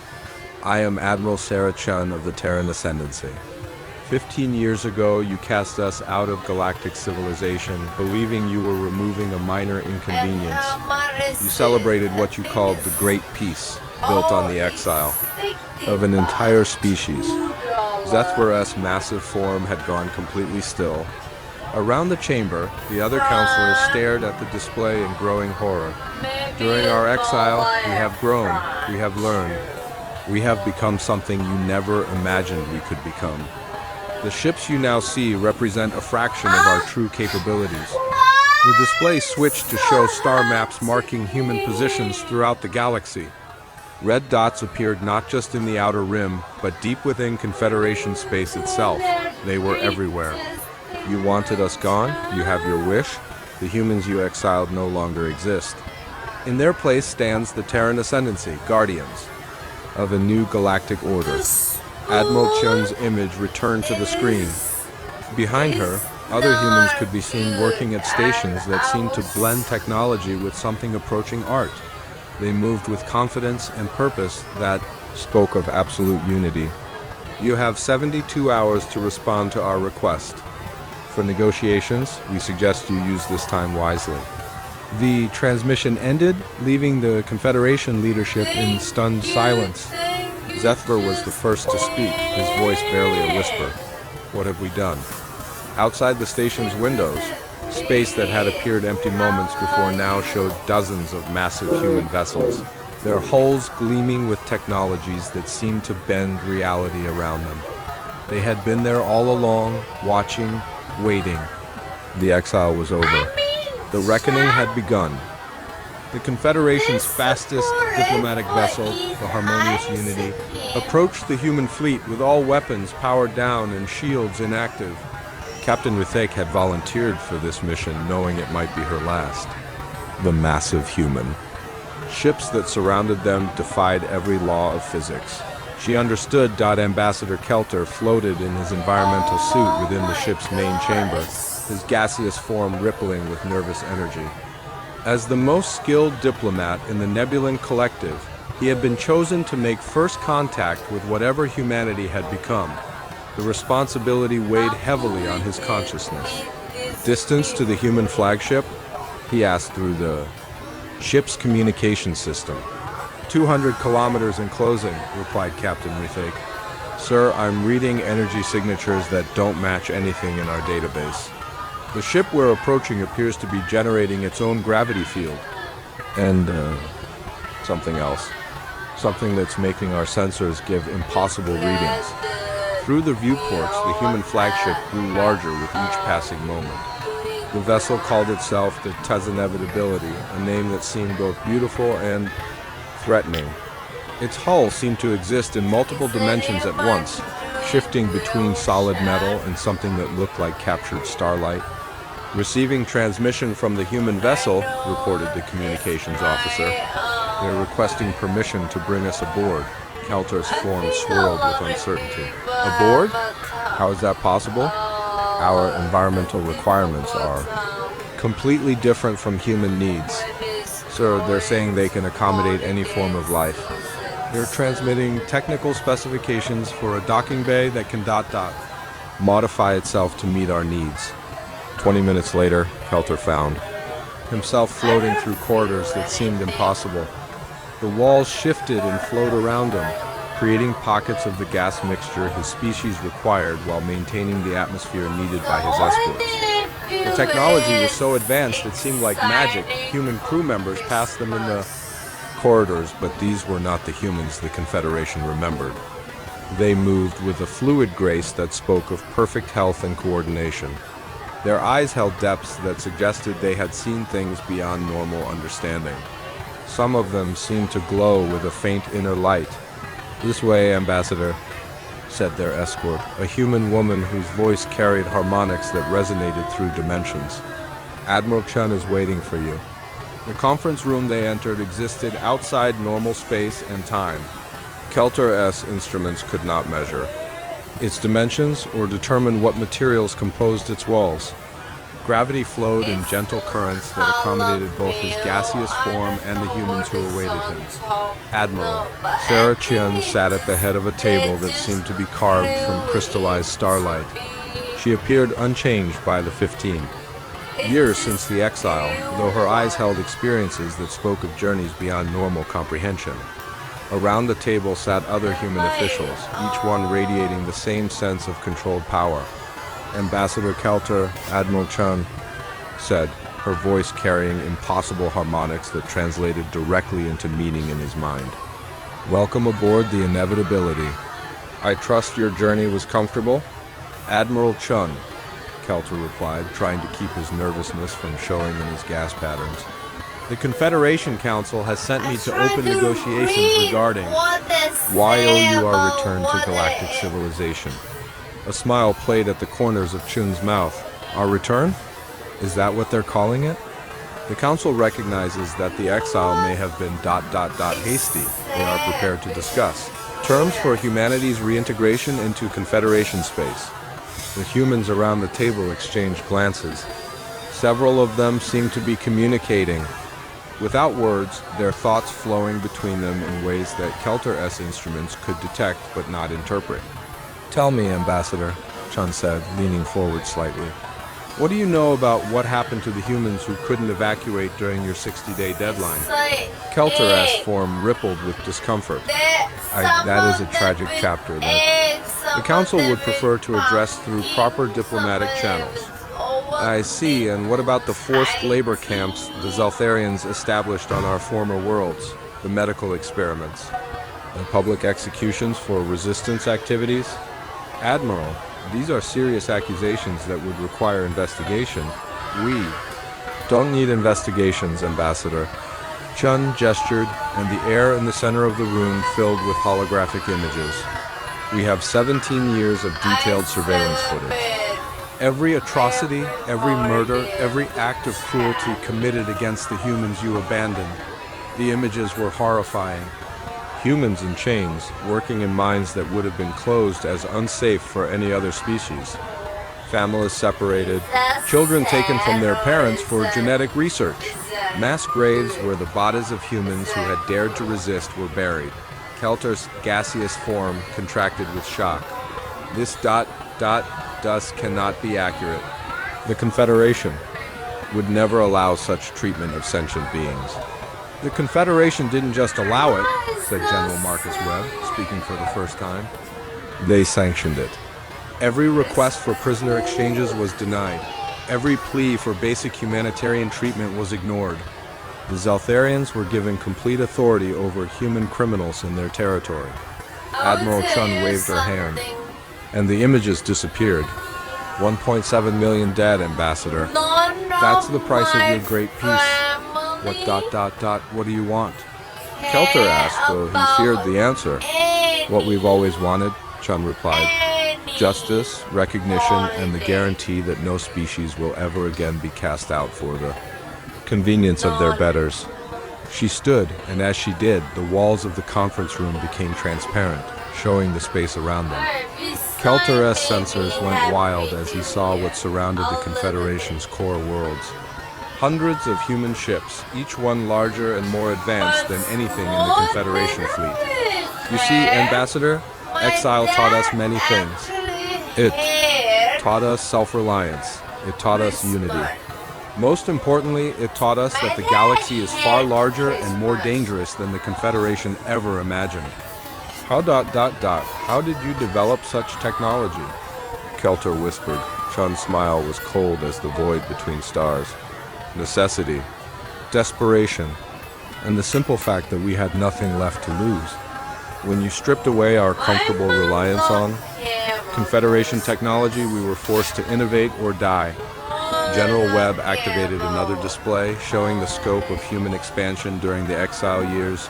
[SPEAKER 1] I am Admiral Sarah Chun of the Terran Ascendancy. 15 years ago, you cast us out of galactic civilization, believing you were removing a minor inconvenience. You celebrated what you called the Great Peace, built on the exile of an entire species. Zethvar's massive form had gone completely still. Around the chamber, the other counselors stared at the display in growing horror. During our exile, we have grown, we have learned. We have become something you never imagined we could become. The ships you now see represent a fraction of our true capabilities. The display switched to show star maps marking human positions throughout the galaxy. Red dots appeared not just in the outer rim, but deep within Confederation space itself. They were everywhere. You wanted us gone, you have your wish. The humans you exiled no longer exist. In their place stands the Terran Ascendancy, Guardians of a new galactic order. Admiral Chun's image returned to the screen. Behind her, other humans could be seen working at stations that seemed to blend technology with something approaching art. They moved with confidence and purpose that spoke of absolute unity. You have 72 hours to respond to our request. For negotiations, we suggest you use this time wisely. The transmission ended, leaving the Confederation leadership in stunned silence. Zethvar was the first to speak, his voice barely a whisper. What have we done? Outside the station's windows, space that had appeared empty moments before now showed dozens of massive human vessels, their hulls gleaming with technologies that seemed to bend reality around them. They had been there all along, watching, waiting. The exile was over. The reckoning had begun. The Confederation's fastest diplomatic vessel, the Harmonious Unity, approached the human fleet with all weapons powered down and shields inactive. Captain Rithake had volunteered for this mission, knowing it might be her last. The massive human. Ships that surrounded them defied every law of physics. She understood Ambassador Kelter floated in his environmental suit within the ship's main chamber, his gaseous form rippling with nervous energy. As the most skilled diplomat in the Nebulan Collective, he had been chosen to make first contact with whatever humanity had become. The responsibility weighed heavily on his consciousness. Distance to the human flagship? He asked through the ship's communication system. 200 kilometers in closing, replied Captain Rithake. Sir, I'm reading energy signatures that don't match anything in our database. The ship we're approaching appears to be generating its own gravity field. And, something else. Something that's making our sensors give impossible readings. Through the viewports, the human flagship grew larger with each passing moment. The vessel called itself the Inevitability, a name that seemed both beautiful and threatening. Its hull seemed to exist in multiple dimensions at once, shifting between solid metal and something that looked like captured starlight. Receiving transmission from the human vessel, reported the communications officer. They're requesting permission to bring us aboard. Kelter's form swirled with uncertainty. Aboard? How is that possible? Our environmental requirements are completely different from human needs. Sir, they're saying they can accommodate any form of life. They're transmitting technical specifications for a docking bay that can ... modify itself to meet our needs. 20 minutes later, Kelter found himself floating through corridors that seemed impossible. The walls shifted and flowed around him, creating pockets of the gas mixture his species required while maintaining the atmosphere needed by his escorts. The technology was so advanced it seemed like magic. Human crew members passed them in the corridors, but these were not the humans the Confederation remembered. They moved with a fluid grace that spoke of perfect health and coordination. Their eyes held depths that suggested they had seen things beyond normal understanding. Some of them seemed to glow with a faint inner light. This way, Ambassador, said their escort, a human woman whose voice carried harmonics that resonated through dimensions. Admiral Chun is waiting for you. The conference room they entered existed outside normal space and time. Kelter-S instruments could not measure its dimensions or determine what materials composed its walls. Gravity flowed in gentle currents that accommodated both his gaseous form and the humans who awaited him. Admiral Sarah Chien sat at the head of a table that seemed to be carved from crystallized starlight. She appeared unchanged by the 15 years since the exile, though her eyes held experiences that spoke of journeys beyond normal comprehension. Around the table sat other human officials, each one radiating the same sense of controlled power. Ambassador Kelter, Admiral Chun said, her voice carrying impossible harmonics that translated directly into meaning in his mind. Welcome aboard the Inevitability. I trust your journey was comfortable? Admiral Chun, Kelter replied, trying to keep his nervousness from showing in his gas patterns. The Confederation Council has sent me to open negotiations regarding why owe you our return to galactic civilization. A smile played at the corners of Chun's mouth. Our return? Is that what they're calling it? The Council recognizes that the exile may have been ... hasty. They are prepared to discuss terms for humanity's reintegration into Confederation space. The humans around the table exchanged glances. Several of them seemed to be communicating, without words, their thoughts flowing between them in ways that Kelter-S instruments could detect but not interpret. Tell me, Ambassador, Chun said, leaning forward slightly. What do you know about what happened to the humans who couldn't evacuate during your 60-day deadline? Kelter-S form rippled with discomfort. That is a tragic chapter that the Council would prefer to address through proper diplomatic channels. I see, and what about the forced labor camps the Zeltharians established on our former worlds, the medical experiments, and public executions for resistance activities? Admiral, these are serious accusations that would require investigation. We don't need investigations, Ambassador. Chun gestured, and the air in the center of the room filled with holographic images. We have 17 years of detailed surveillance footage. Every atrocity, every murder, every act of cruelty committed against the humans you abandoned. The images were horrifying. Humans in chains, working in mines that would have been closed as unsafe for any other species. Families separated, children taken from their parents for genetic research. Mass graves where the bodies of humans who had dared to resist were buried. Kelter's gaseous form contracted with shock. This ... dust cannot be accurate. The Confederation would never allow such treatment of sentient beings. The Confederation didn't just allow it, said General Marcus Webb, speaking for the first time. They sanctioned it. Every request for prisoner exchanges was denied. Every plea for basic humanitarian treatment was ignored. The Zeltharians were given complete authority over human criminals in their territory. Admiral Chun waved her hand, and the images disappeared. 1.7 million dead, Ambassador. That's the price of your great peace. What do you want? Kelter asked, though he feared the answer. What we've always wanted, Chun replied. Justice, recognition, and the guarantee that no species will ever again be cast out for the convenience of their betters. She stood, and as she did, the walls of the conference room became transparent, showing the space around them. Kelter-S sensors went wild as he saw what surrounded the Confederation's core worlds. Hundreds of human ships, each one larger and more advanced than anything in the Confederation fleet. You see, Ambassador, exile taught us many things. It taught us self-reliance. It taught us unity. Most importantly, it taught us that the galaxy is far larger and more dangerous than the Confederation ever imagined. How ... How did you develop such technology? Kelter whispered. Chun's smile was cold as the void between stars. Necessity, desperation, and the simple fact that we had nothing left to lose. When you stripped away our comfortable reliance on Confederation technology, we were forced to innovate or die. General Webb activated another display, showing the scope of human expansion during the exile years.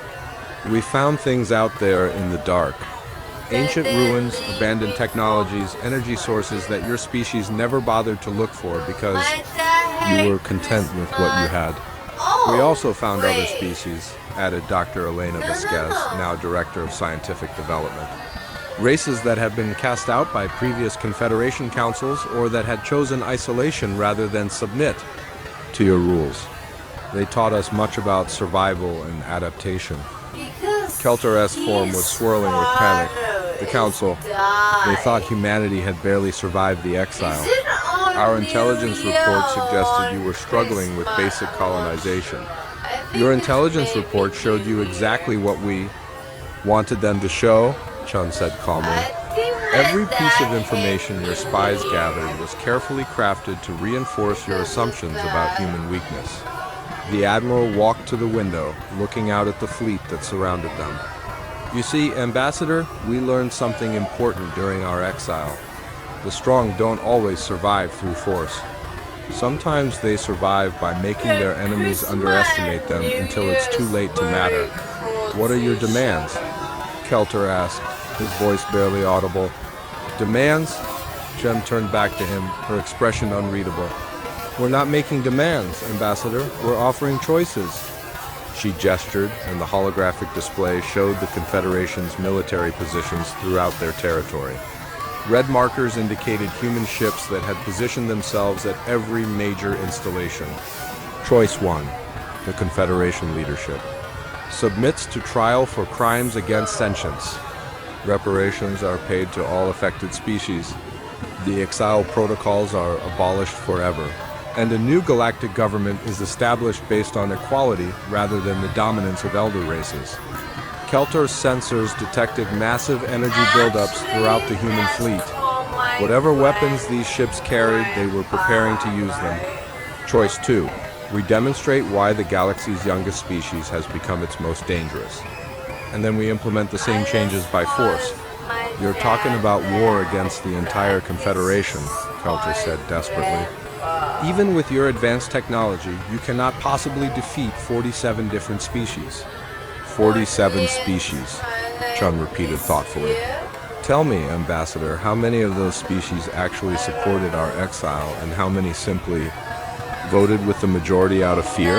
[SPEAKER 1] We found things out there in the dark. Ancient ruins, abandoned technologies, energy sources that your species never bothered to look for because you were content with what you had. We also found other species, added Dr. Elena Vasquez, now Director of Scientific Development. Races that had been cast out by previous Confederation councils or that had chosen isolation rather than submit to your rules. They taught us much about survival and adaptation. Kelter-S form was swirling with panic. The council, they thought humanity had barely survived the exile. Our intelligence report suggested you were struggling with basic colonization. Your intelligence report showed you exactly what we wanted them to show, Chun said calmly. Every piece of information your spies gathered was carefully crafted to reinforce your assumptions about human weakness. The Admiral walked to the window, looking out at the fleet that surrounded them. You see, Ambassador, we learned something important during our exile. The strong don't always survive through force. Sometimes they survive by making their enemies underestimate them until it's too late to matter. What are your demands? Kelter asked, his voice barely audible. Demands? Jem turned back to him, her expression unreadable. We're not making demands, Ambassador. We're offering choices. She gestured, and the holographic display showed the Confederation's military positions throughout their territory. Red markers indicated human ships that had positioned themselves at every major installation. Choice 1, the Confederation leadership. Submits to trial for crimes against sentience. Reparations are paid to all affected species. The exile protocols are abolished forever. And a new galactic government is established based on equality rather than the dominance of elder races. Kelter's sensors detected massive energy buildups throughout the human fleet. Whatever weapons these ships carried, they were preparing to use them. Choice 2. We demonstrate why the galaxy's youngest species has become its most dangerous. And then we implement the same changes by force. You're talking about war against the entire Confederation, Kelter said desperately. Even with your advanced technology, you cannot possibly defeat 47 different species. 47 species, Chun repeated thoughtfully. Tell me, Ambassador, how many of those species actually supported our exile and how many simply voted with the majority out of fear?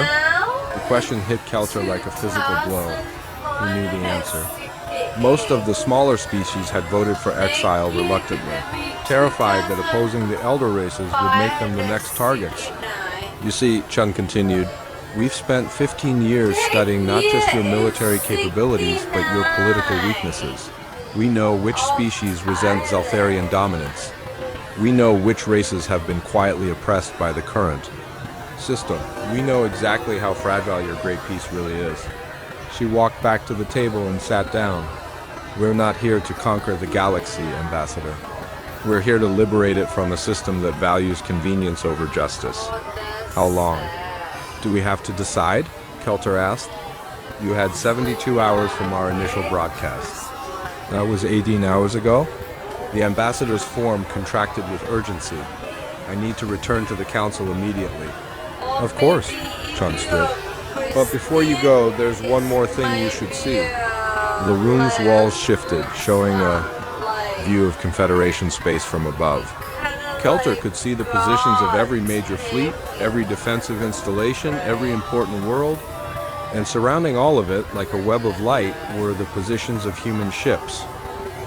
[SPEAKER 1] The question hit Kelter like a physical blow. He knew the answer. Most of the smaller species had voted for exile reluctantly, terrified that opposing the elder races would make them the next targets. You see, Chun continued, we've spent 15 years studying not just your military capabilities, but your political weaknesses. We know which species resent Zeltharian dominance. We know which races have been quietly oppressed by the current system. We know exactly how fragile your great peace really is. She walked back to the table and sat down. We're not here to conquer the galaxy, Ambassador. We're here to liberate it from a system that values convenience over justice. How long? Do we have to decide? Kelter asked. You had 72 hours from our initial broadcast. That was 18 hours ago? The Ambassador's form contracted with urgency. I need to return to the Council immediately. Of course, Chun stood. But before you go, there's one more thing you should see. The room's walls shifted, showing a view of Confederation space from above. Kelter could see the positions of every major fleet, every defensive installation, every important world, and surrounding all of it, like a web of light, were the positions of human ships.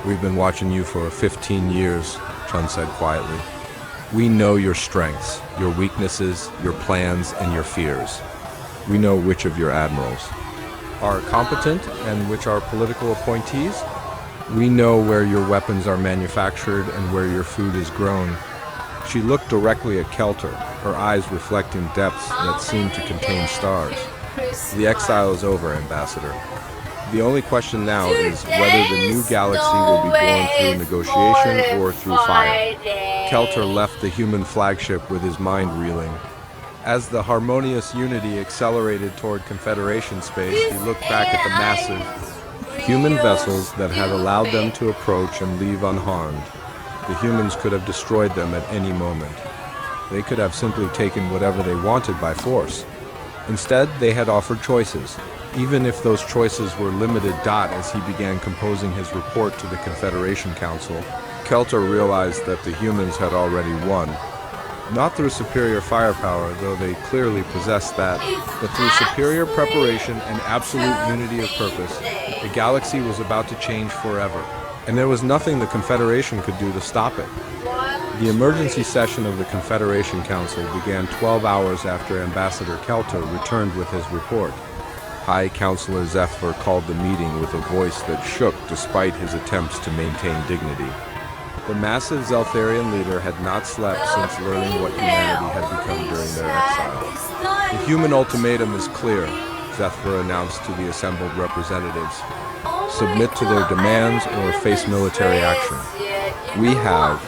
[SPEAKER 1] We've been watching you for 15 years, Chun said quietly. We know your strengths, your weaknesses, your plans, and your fears. We know which of your admirals are competent and which are political appointees. We know where your weapons are manufactured and where your food is grown. She looked directly at Kelter, her eyes reflecting depths that seemed to contain stars. The exile is over, Ambassador. The only question now is whether the new galaxy will be born through negotiation or through fire. Kelter left the human flagship with his mind reeling. As the harmonious unity accelerated toward Confederation space, he looked back at the massive human vessels that had allowed them to approach and leave unharmed. The humans could have destroyed them at any moment. They could have simply taken whatever they wanted by force. Instead, they had offered choices, even if those choices were limited. As he began composing his report to the Confederation Council, Kelter realized that the humans had already won. Not through superior firepower, though they clearly possessed that, but through superior preparation and absolute unity of purpose. The galaxy was about to change forever. and there was nothing the Confederation could do to stop it. The emergency session of the Confederation Council began 12 hours after Ambassador Kelter returned with his report. High Counselor Zephyr called the meeting with a voice that shook despite his attempts to maintain dignity. The massive Zeltharian leader had not slept since learning what humanity had become during their exile. The human ultimatum is clear, Zephyr announced to the assembled representatives. Submit to their demands or face military action. We have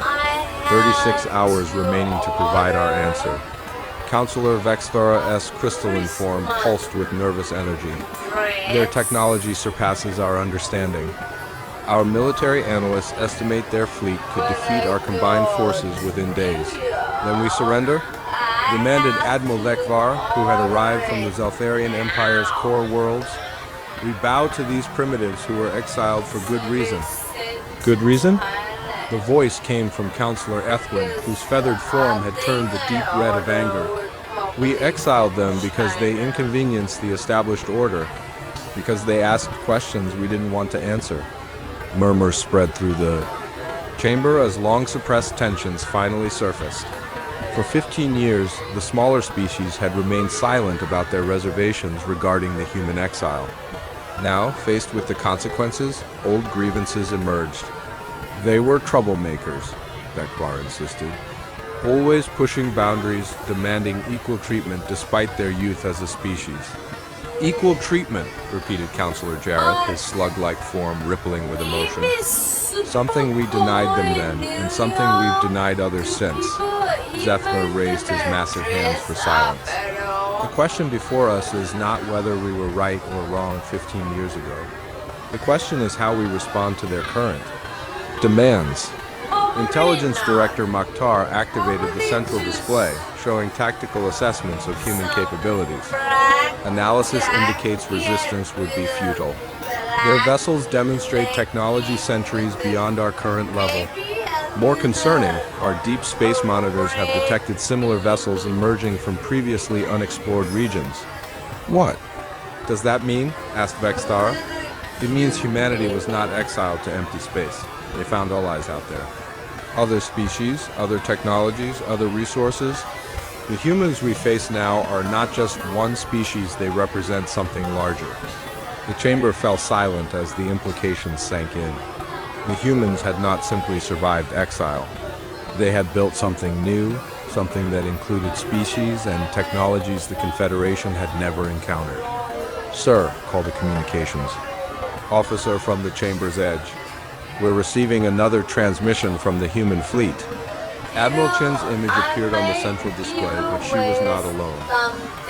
[SPEAKER 1] 36 hours remaining to provide our answer. Counselor Vexthara S. crystalline form pulsed with nervous energy. Their technology surpasses our understanding. Our military analysts estimate their fleet could defeat our combined forces within days. Then we surrender? Demanded Admiral Vekvar, who had arrived from the Zeltharian Empire's core worlds. We bow to these primitives who were exiled for good reason. Good reason? The voice came from Counselor Ethwin, whose feathered form had turned the deep red of anger. We exiled them because they inconvenienced the established order, because they asked questions we didn't want to answer. Murmurs spread through the chamber as long-suppressed tensions finally surfaced. For 15 years, the smaller species had remained silent about their reservations regarding the human exile. Now, faced with the consequences, old grievances emerged. They were troublemakers, Vekvar insisted, always pushing boundaries, demanding equal treatment despite their youth as a species. Equal treatment, repeated Counselor Jareth, his slug-like form rippling with emotion. Something we denied them then, and something we've denied others since. Zephyr raised his massive hands for silence. The question before us is not whether we were right or wrong 15 years ago. The question is how we respond to their current demands. Intelligence Director Makhtar activated the central display, showing tactical assessments of human capabilities. Analysis indicates resistance would be futile. Their vessels demonstrate technology centuries beyond our current level. More concerning, our deep space monitors have detected similar vessels emerging from previously unexplored regions. What does that mean? Asked Vexthara. It means humanity was not exiled to empty space. They found allies out there. Other species, other technologies, other resources. The humans we face now are not just one species, they represent something larger. The chamber fell silent as the implications sank in. The humans had not simply survived exile. They had built something new, something that included species and technologies the Confederation had never encountered. Sir, called the communications officer from the chamber's edge. We're receiving another transmission from the human fleet. Admiral Chin's image appeared on the central display, but she was not alone.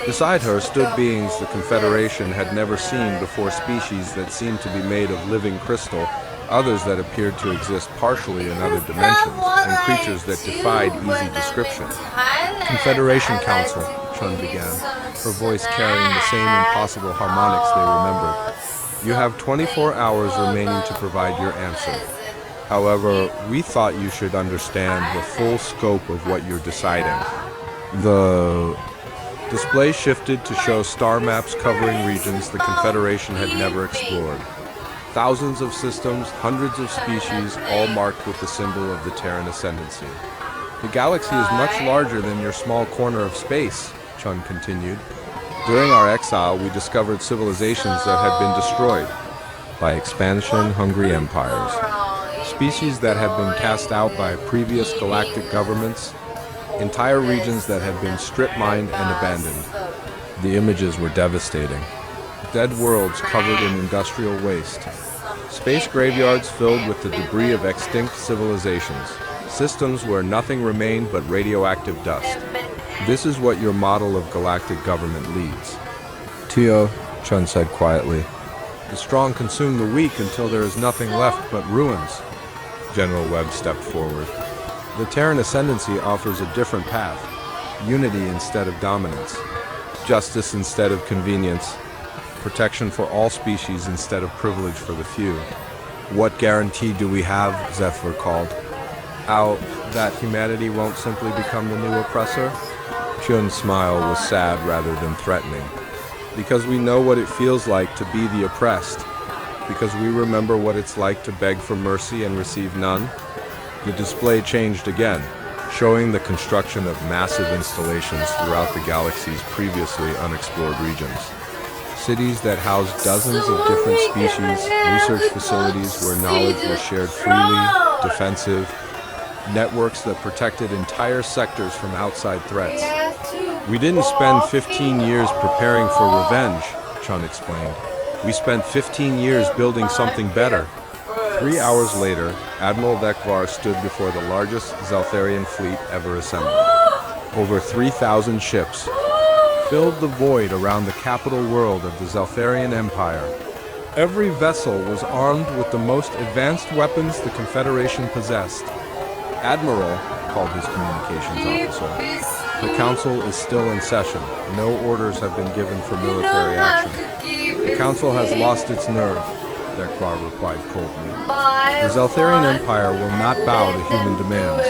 [SPEAKER 1] Beside her stood beings the Confederation had never seen before, species that seemed to be made of living crystal, others that appeared to exist partially in other dimensions, and creatures that defied easy description. Confederation Council, Chun began, her voice carrying the same impossible harmonics they remembered. You have 24 hours remaining to provide your answer. However, we thought you should understand the full scope of what you're deciding. The display shifted to show star maps covering regions the Confederation had never explored. Thousands of systems, hundreds of species, all marked with the symbol of the Terran Ascendancy. The galaxy is much larger than your small corner of space, Chun continued. During our exile, we discovered civilizations that had been destroyed by expansion-hungry empires. Species that had been cast out by previous galactic governments, entire regions that had been strip-mined and abandoned. The images were devastating. Dead worlds covered in industrial waste. Space graveyards filled with the debris of extinct civilizations. Systems where nothing remained but radioactive dust. This is what your model of galactic government leads. Tio, Chun said quietly. The strong consume the weak until there is nothing left but ruins. General Webb stepped forward. The Terran Ascendancy offers a different path. Unity instead of dominance. Justice instead of convenience. Protection for all species instead of privilege for the few. What guarantee do we have, Zephyr called. That humanity won't simply become the new oppressor? Chun's smile was sad rather than threatening. Because we know what it feels like to be the oppressed. because we remember what it's like to beg for mercy and receive none. The display changed again, showing the construction of massive installations throughout the galaxy's previously unexplored regions. Cities that housed dozens of different species, research facilities where knowledge was shared freely, defensive, networks that protected entire sectors from outside threats. We didn't spend 15 years preparing for revenge, Chun explained. We spent 15 years building something better. 3 hours later, Admiral Vekvar stood before the largest Zeltharian fleet ever assembled. Over 3,000 ships filled the void around the capital world of the Zeltharian Empire. Every vessel was armed with the most advanced weapons the Confederation possessed. Admiral, called his communications officer, the Council is still in session. No orders have been given for military action. The Council has lost its nerve, Vekvar replied coldly. The Zeltharian Empire will not bow to human demands.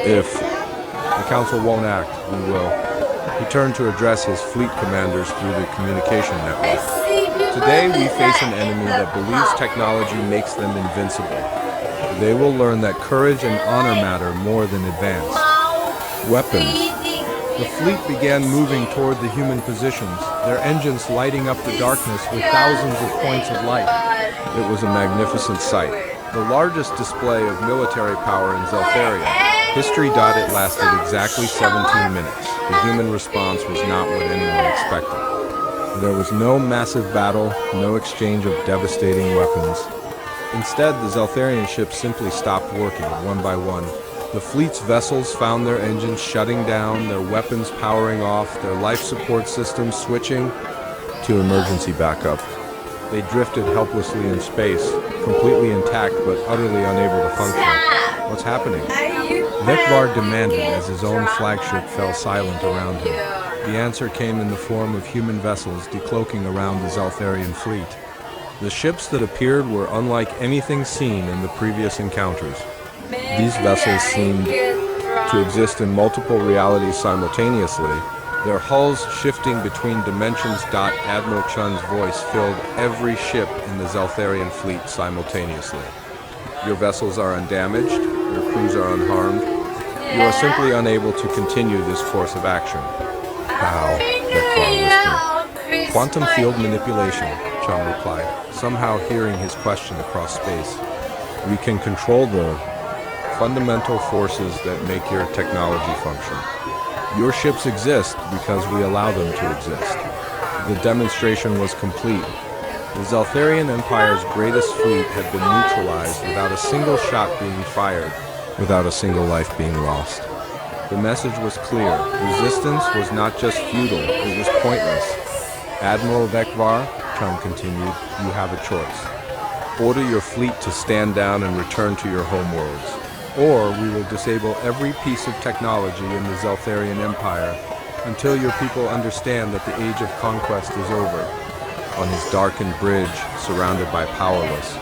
[SPEAKER 1] If the Council won't act, we will. He turned to address his fleet commanders through the communication network. Today we face an enemy that believes technology makes them invincible. They will learn that courage and honor matter more than advance. Weapons. The fleet began moving toward the human positions, their engines lighting up the darkness with thousands of points of light. It was a magnificent sight, the largest display of military power in Zeltharia. History it lasted exactly 17 minutes. The human response was not what anyone expected. There was no massive battle, no exchange of devastating weapons. Instead, the Zeltharian ships simply stopped working, one by one. The fleet's vessels found their engines shutting down, their weapons powering off, their life support systems switching to emergency backup. They drifted helplessly in space, completely intact but utterly unable to function. What's happening? Vekvar demanded as his own flagship fell silent around him. The answer came in the form of human vessels decloaking around the Zeltharian fleet. The ships that appeared were unlike anything seen in the previous encounters. These vessels seemed to exist in multiple realities simultaneously, their hulls shifting between dimensions. Admiral Chun's voice filled every ship in the Zeltharian fleet simultaneously. Your vessels are undamaged, your crews are unharmed. You are simply unable to continue this course of action. How? Vekvar whispered. Quantum field manipulation, Chun replied, somehow hearing his question across space. We can control the fundamental forces that make your technology function. Your ships exist because we allow them to exist. The demonstration was complete. The Zeltharian Empire's greatest fleet had been neutralized without a single shot being fired, without a single life being lost. The message was clear. Resistance was not just futile, it was pointless. Admiral Vekvar, Chun continued, you have a choice. Order your fleet to stand down and return to your homeworlds. Or we will disable every piece of technology in the Zeltharian Empire until your people understand that the age of conquest is over. On his darkened bridge, surrounded by powerless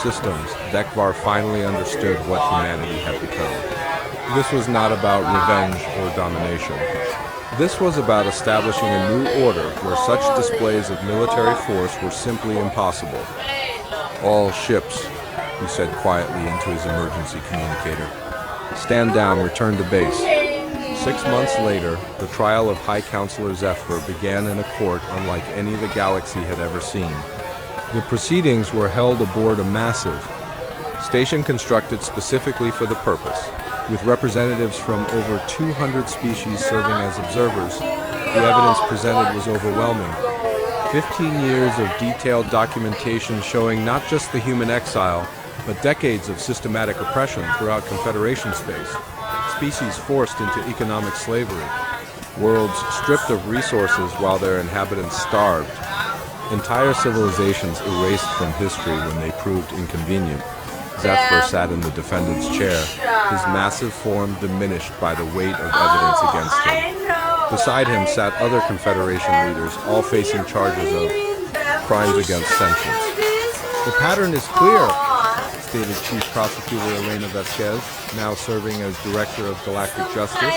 [SPEAKER 1] systems, Vekvar finally understood what humanity had become. This was not about revenge or domination. This was about establishing a new order where such displays of military force were simply impossible. All ships, he said quietly into his emergency communicator. Stand down, return to base. 6 months later, the trial of High Counselor Zephyr began in a court unlike any the galaxy had ever seen. The proceedings were held aboard a massive station constructed specifically for the purpose, with representatives from over 200 species serving as observers. The evidence presented was overwhelming. 15 years of detailed documentation showing not just the human exile, but decades of systematic oppression throughout Confederation space, species forced into economic slavery, worlds stripped of resources while their inhabitants starved, entire civilizations erased from history when they proved inconvenient. Zephyr sat in the defendant's chair, his massive form diminished by the weight of evidence against him. Beside him sat other Confederation leaders, all facing charges of crimes against sentience. The pattern is clear, stated Chief Prosecutor Elena Vasquez, now serving as Director of Galactic Justice.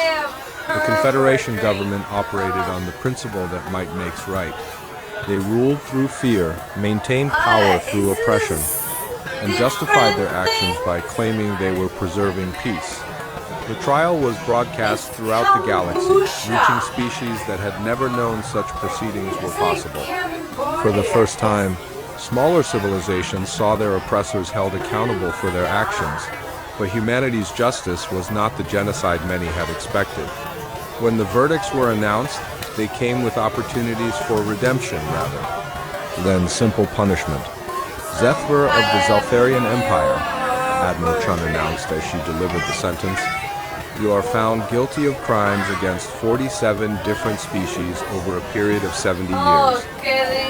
[SPEAKER 1] The Confederation government operated on the principle that might makes right. They ruled through fear, maintained power through oppression, and justified their actions by claiming they were preserving peace. The trial was broadcast throughout the galaxy, reaching species that had never known such proceedings were possible. For the first time, smaller civilizations saw their oppressors held accountable for their actions, but humanity's justice was not the genocide many had expected. When the verdicts were announced, they came with opportunities for redemption rather than simple punishment. Zephyr of the Zeltharian Empire, Admiral Chun announced as she delivered the sentence, you are found guilty of crimes against 47 different species over a period of 70 years.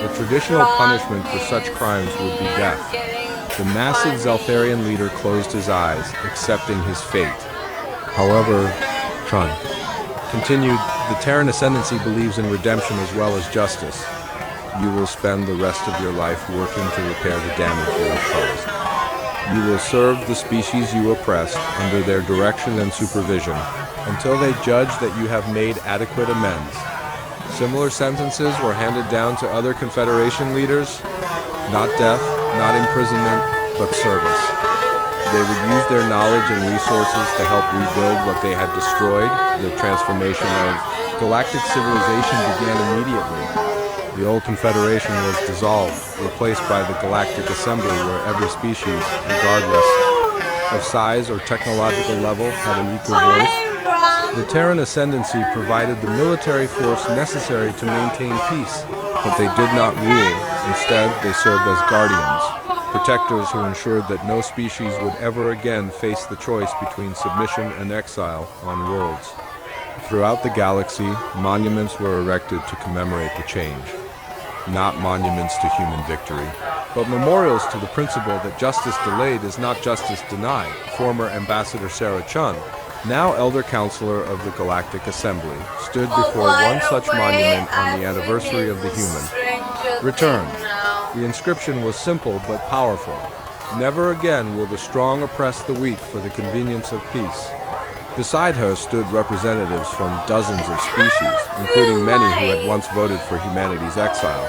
[SPEAKER 1] The traditional punishment for such crimes would be death. The massive Zeltharian leader closed his eyes, accepting his fate. However, Chun continued, the Terran Ascendancy believes in redemption as well as justice. You will spend the rest of your life working to repair the damage you have caused. You will serve the species you oppressed under their direction and supervision until they judge that you have made adequate amends. Similar sentences were handed down to other Confederation leaders. Not death, not imprisonment, but service. They would use their knowledge and resources to help rebuild what they had destroyed. The transformation of galactic civilization began immediately. The old Confederation was dissolved, replaced by the Galactic Assembly, where every species, regardless of size or technological level, had an equal voice. The Terran Ascendancy provided the military force necessary to maintain peace, but they did not rule. Instead, they served as guardians, protectors who ensured that no species would ever again face the choice between submission and exile on worlds. Throughout the galaxy, monuments were erected to commemorate the change. Not monuments to human victory, but memorials to the principle that justice delayed is not justice denied. Former Ambassador Sarah Chun, now Elder Counselor of the Galactic Assembly, stood before one such monument on the anniversary of the human return. The inscription was simple but powerful. Never again will the strong oppress the weak for the convenience of peace. Beside her stood representatives from dozens of species, including many who had once voted for humanity's exile.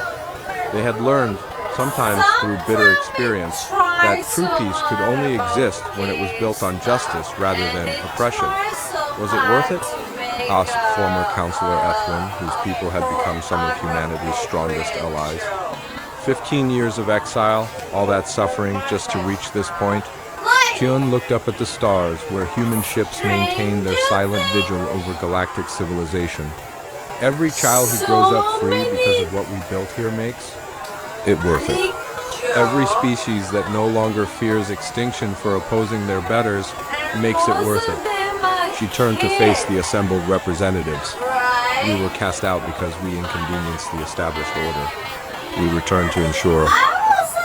[SPEAKER 1] They had learned, sometimes through bitter experience, that true peace could only exist when it was built on justice rather than oppression. Was it worth it? Asked former Counselor Ethlin, whose people had become some of humanity's strongest allies. 15 years of exile, all that suffering just to reach this point? Hyun looked up at the stars, where human ships maintained their silent vigil over galactic civilization. Every child who grows up free because of what we built here makes it worth it. Every species that no longer fears extinction for opposing their betters makes it worth it. She turned to face the assembled representatives. We were cast out because we inconvenienced the established order. We returned to ensure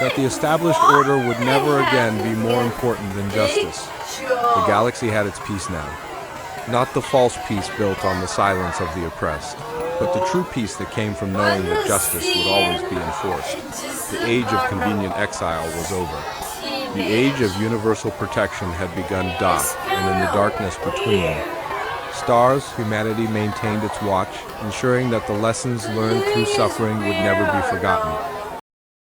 [SPEAKER 1] that the established order would never again be more important than justice. The galaxy had its peace now. Not the false peace built on the silence of the oppressed, but the true peace that came from knowing that justice would always be enforced. The age of convenient exile was over. The age of universal protection had begun dark, and in the darkness between stars, humanity maintained its watch, ensuring that the lessons learned through suffering would never be forgotten.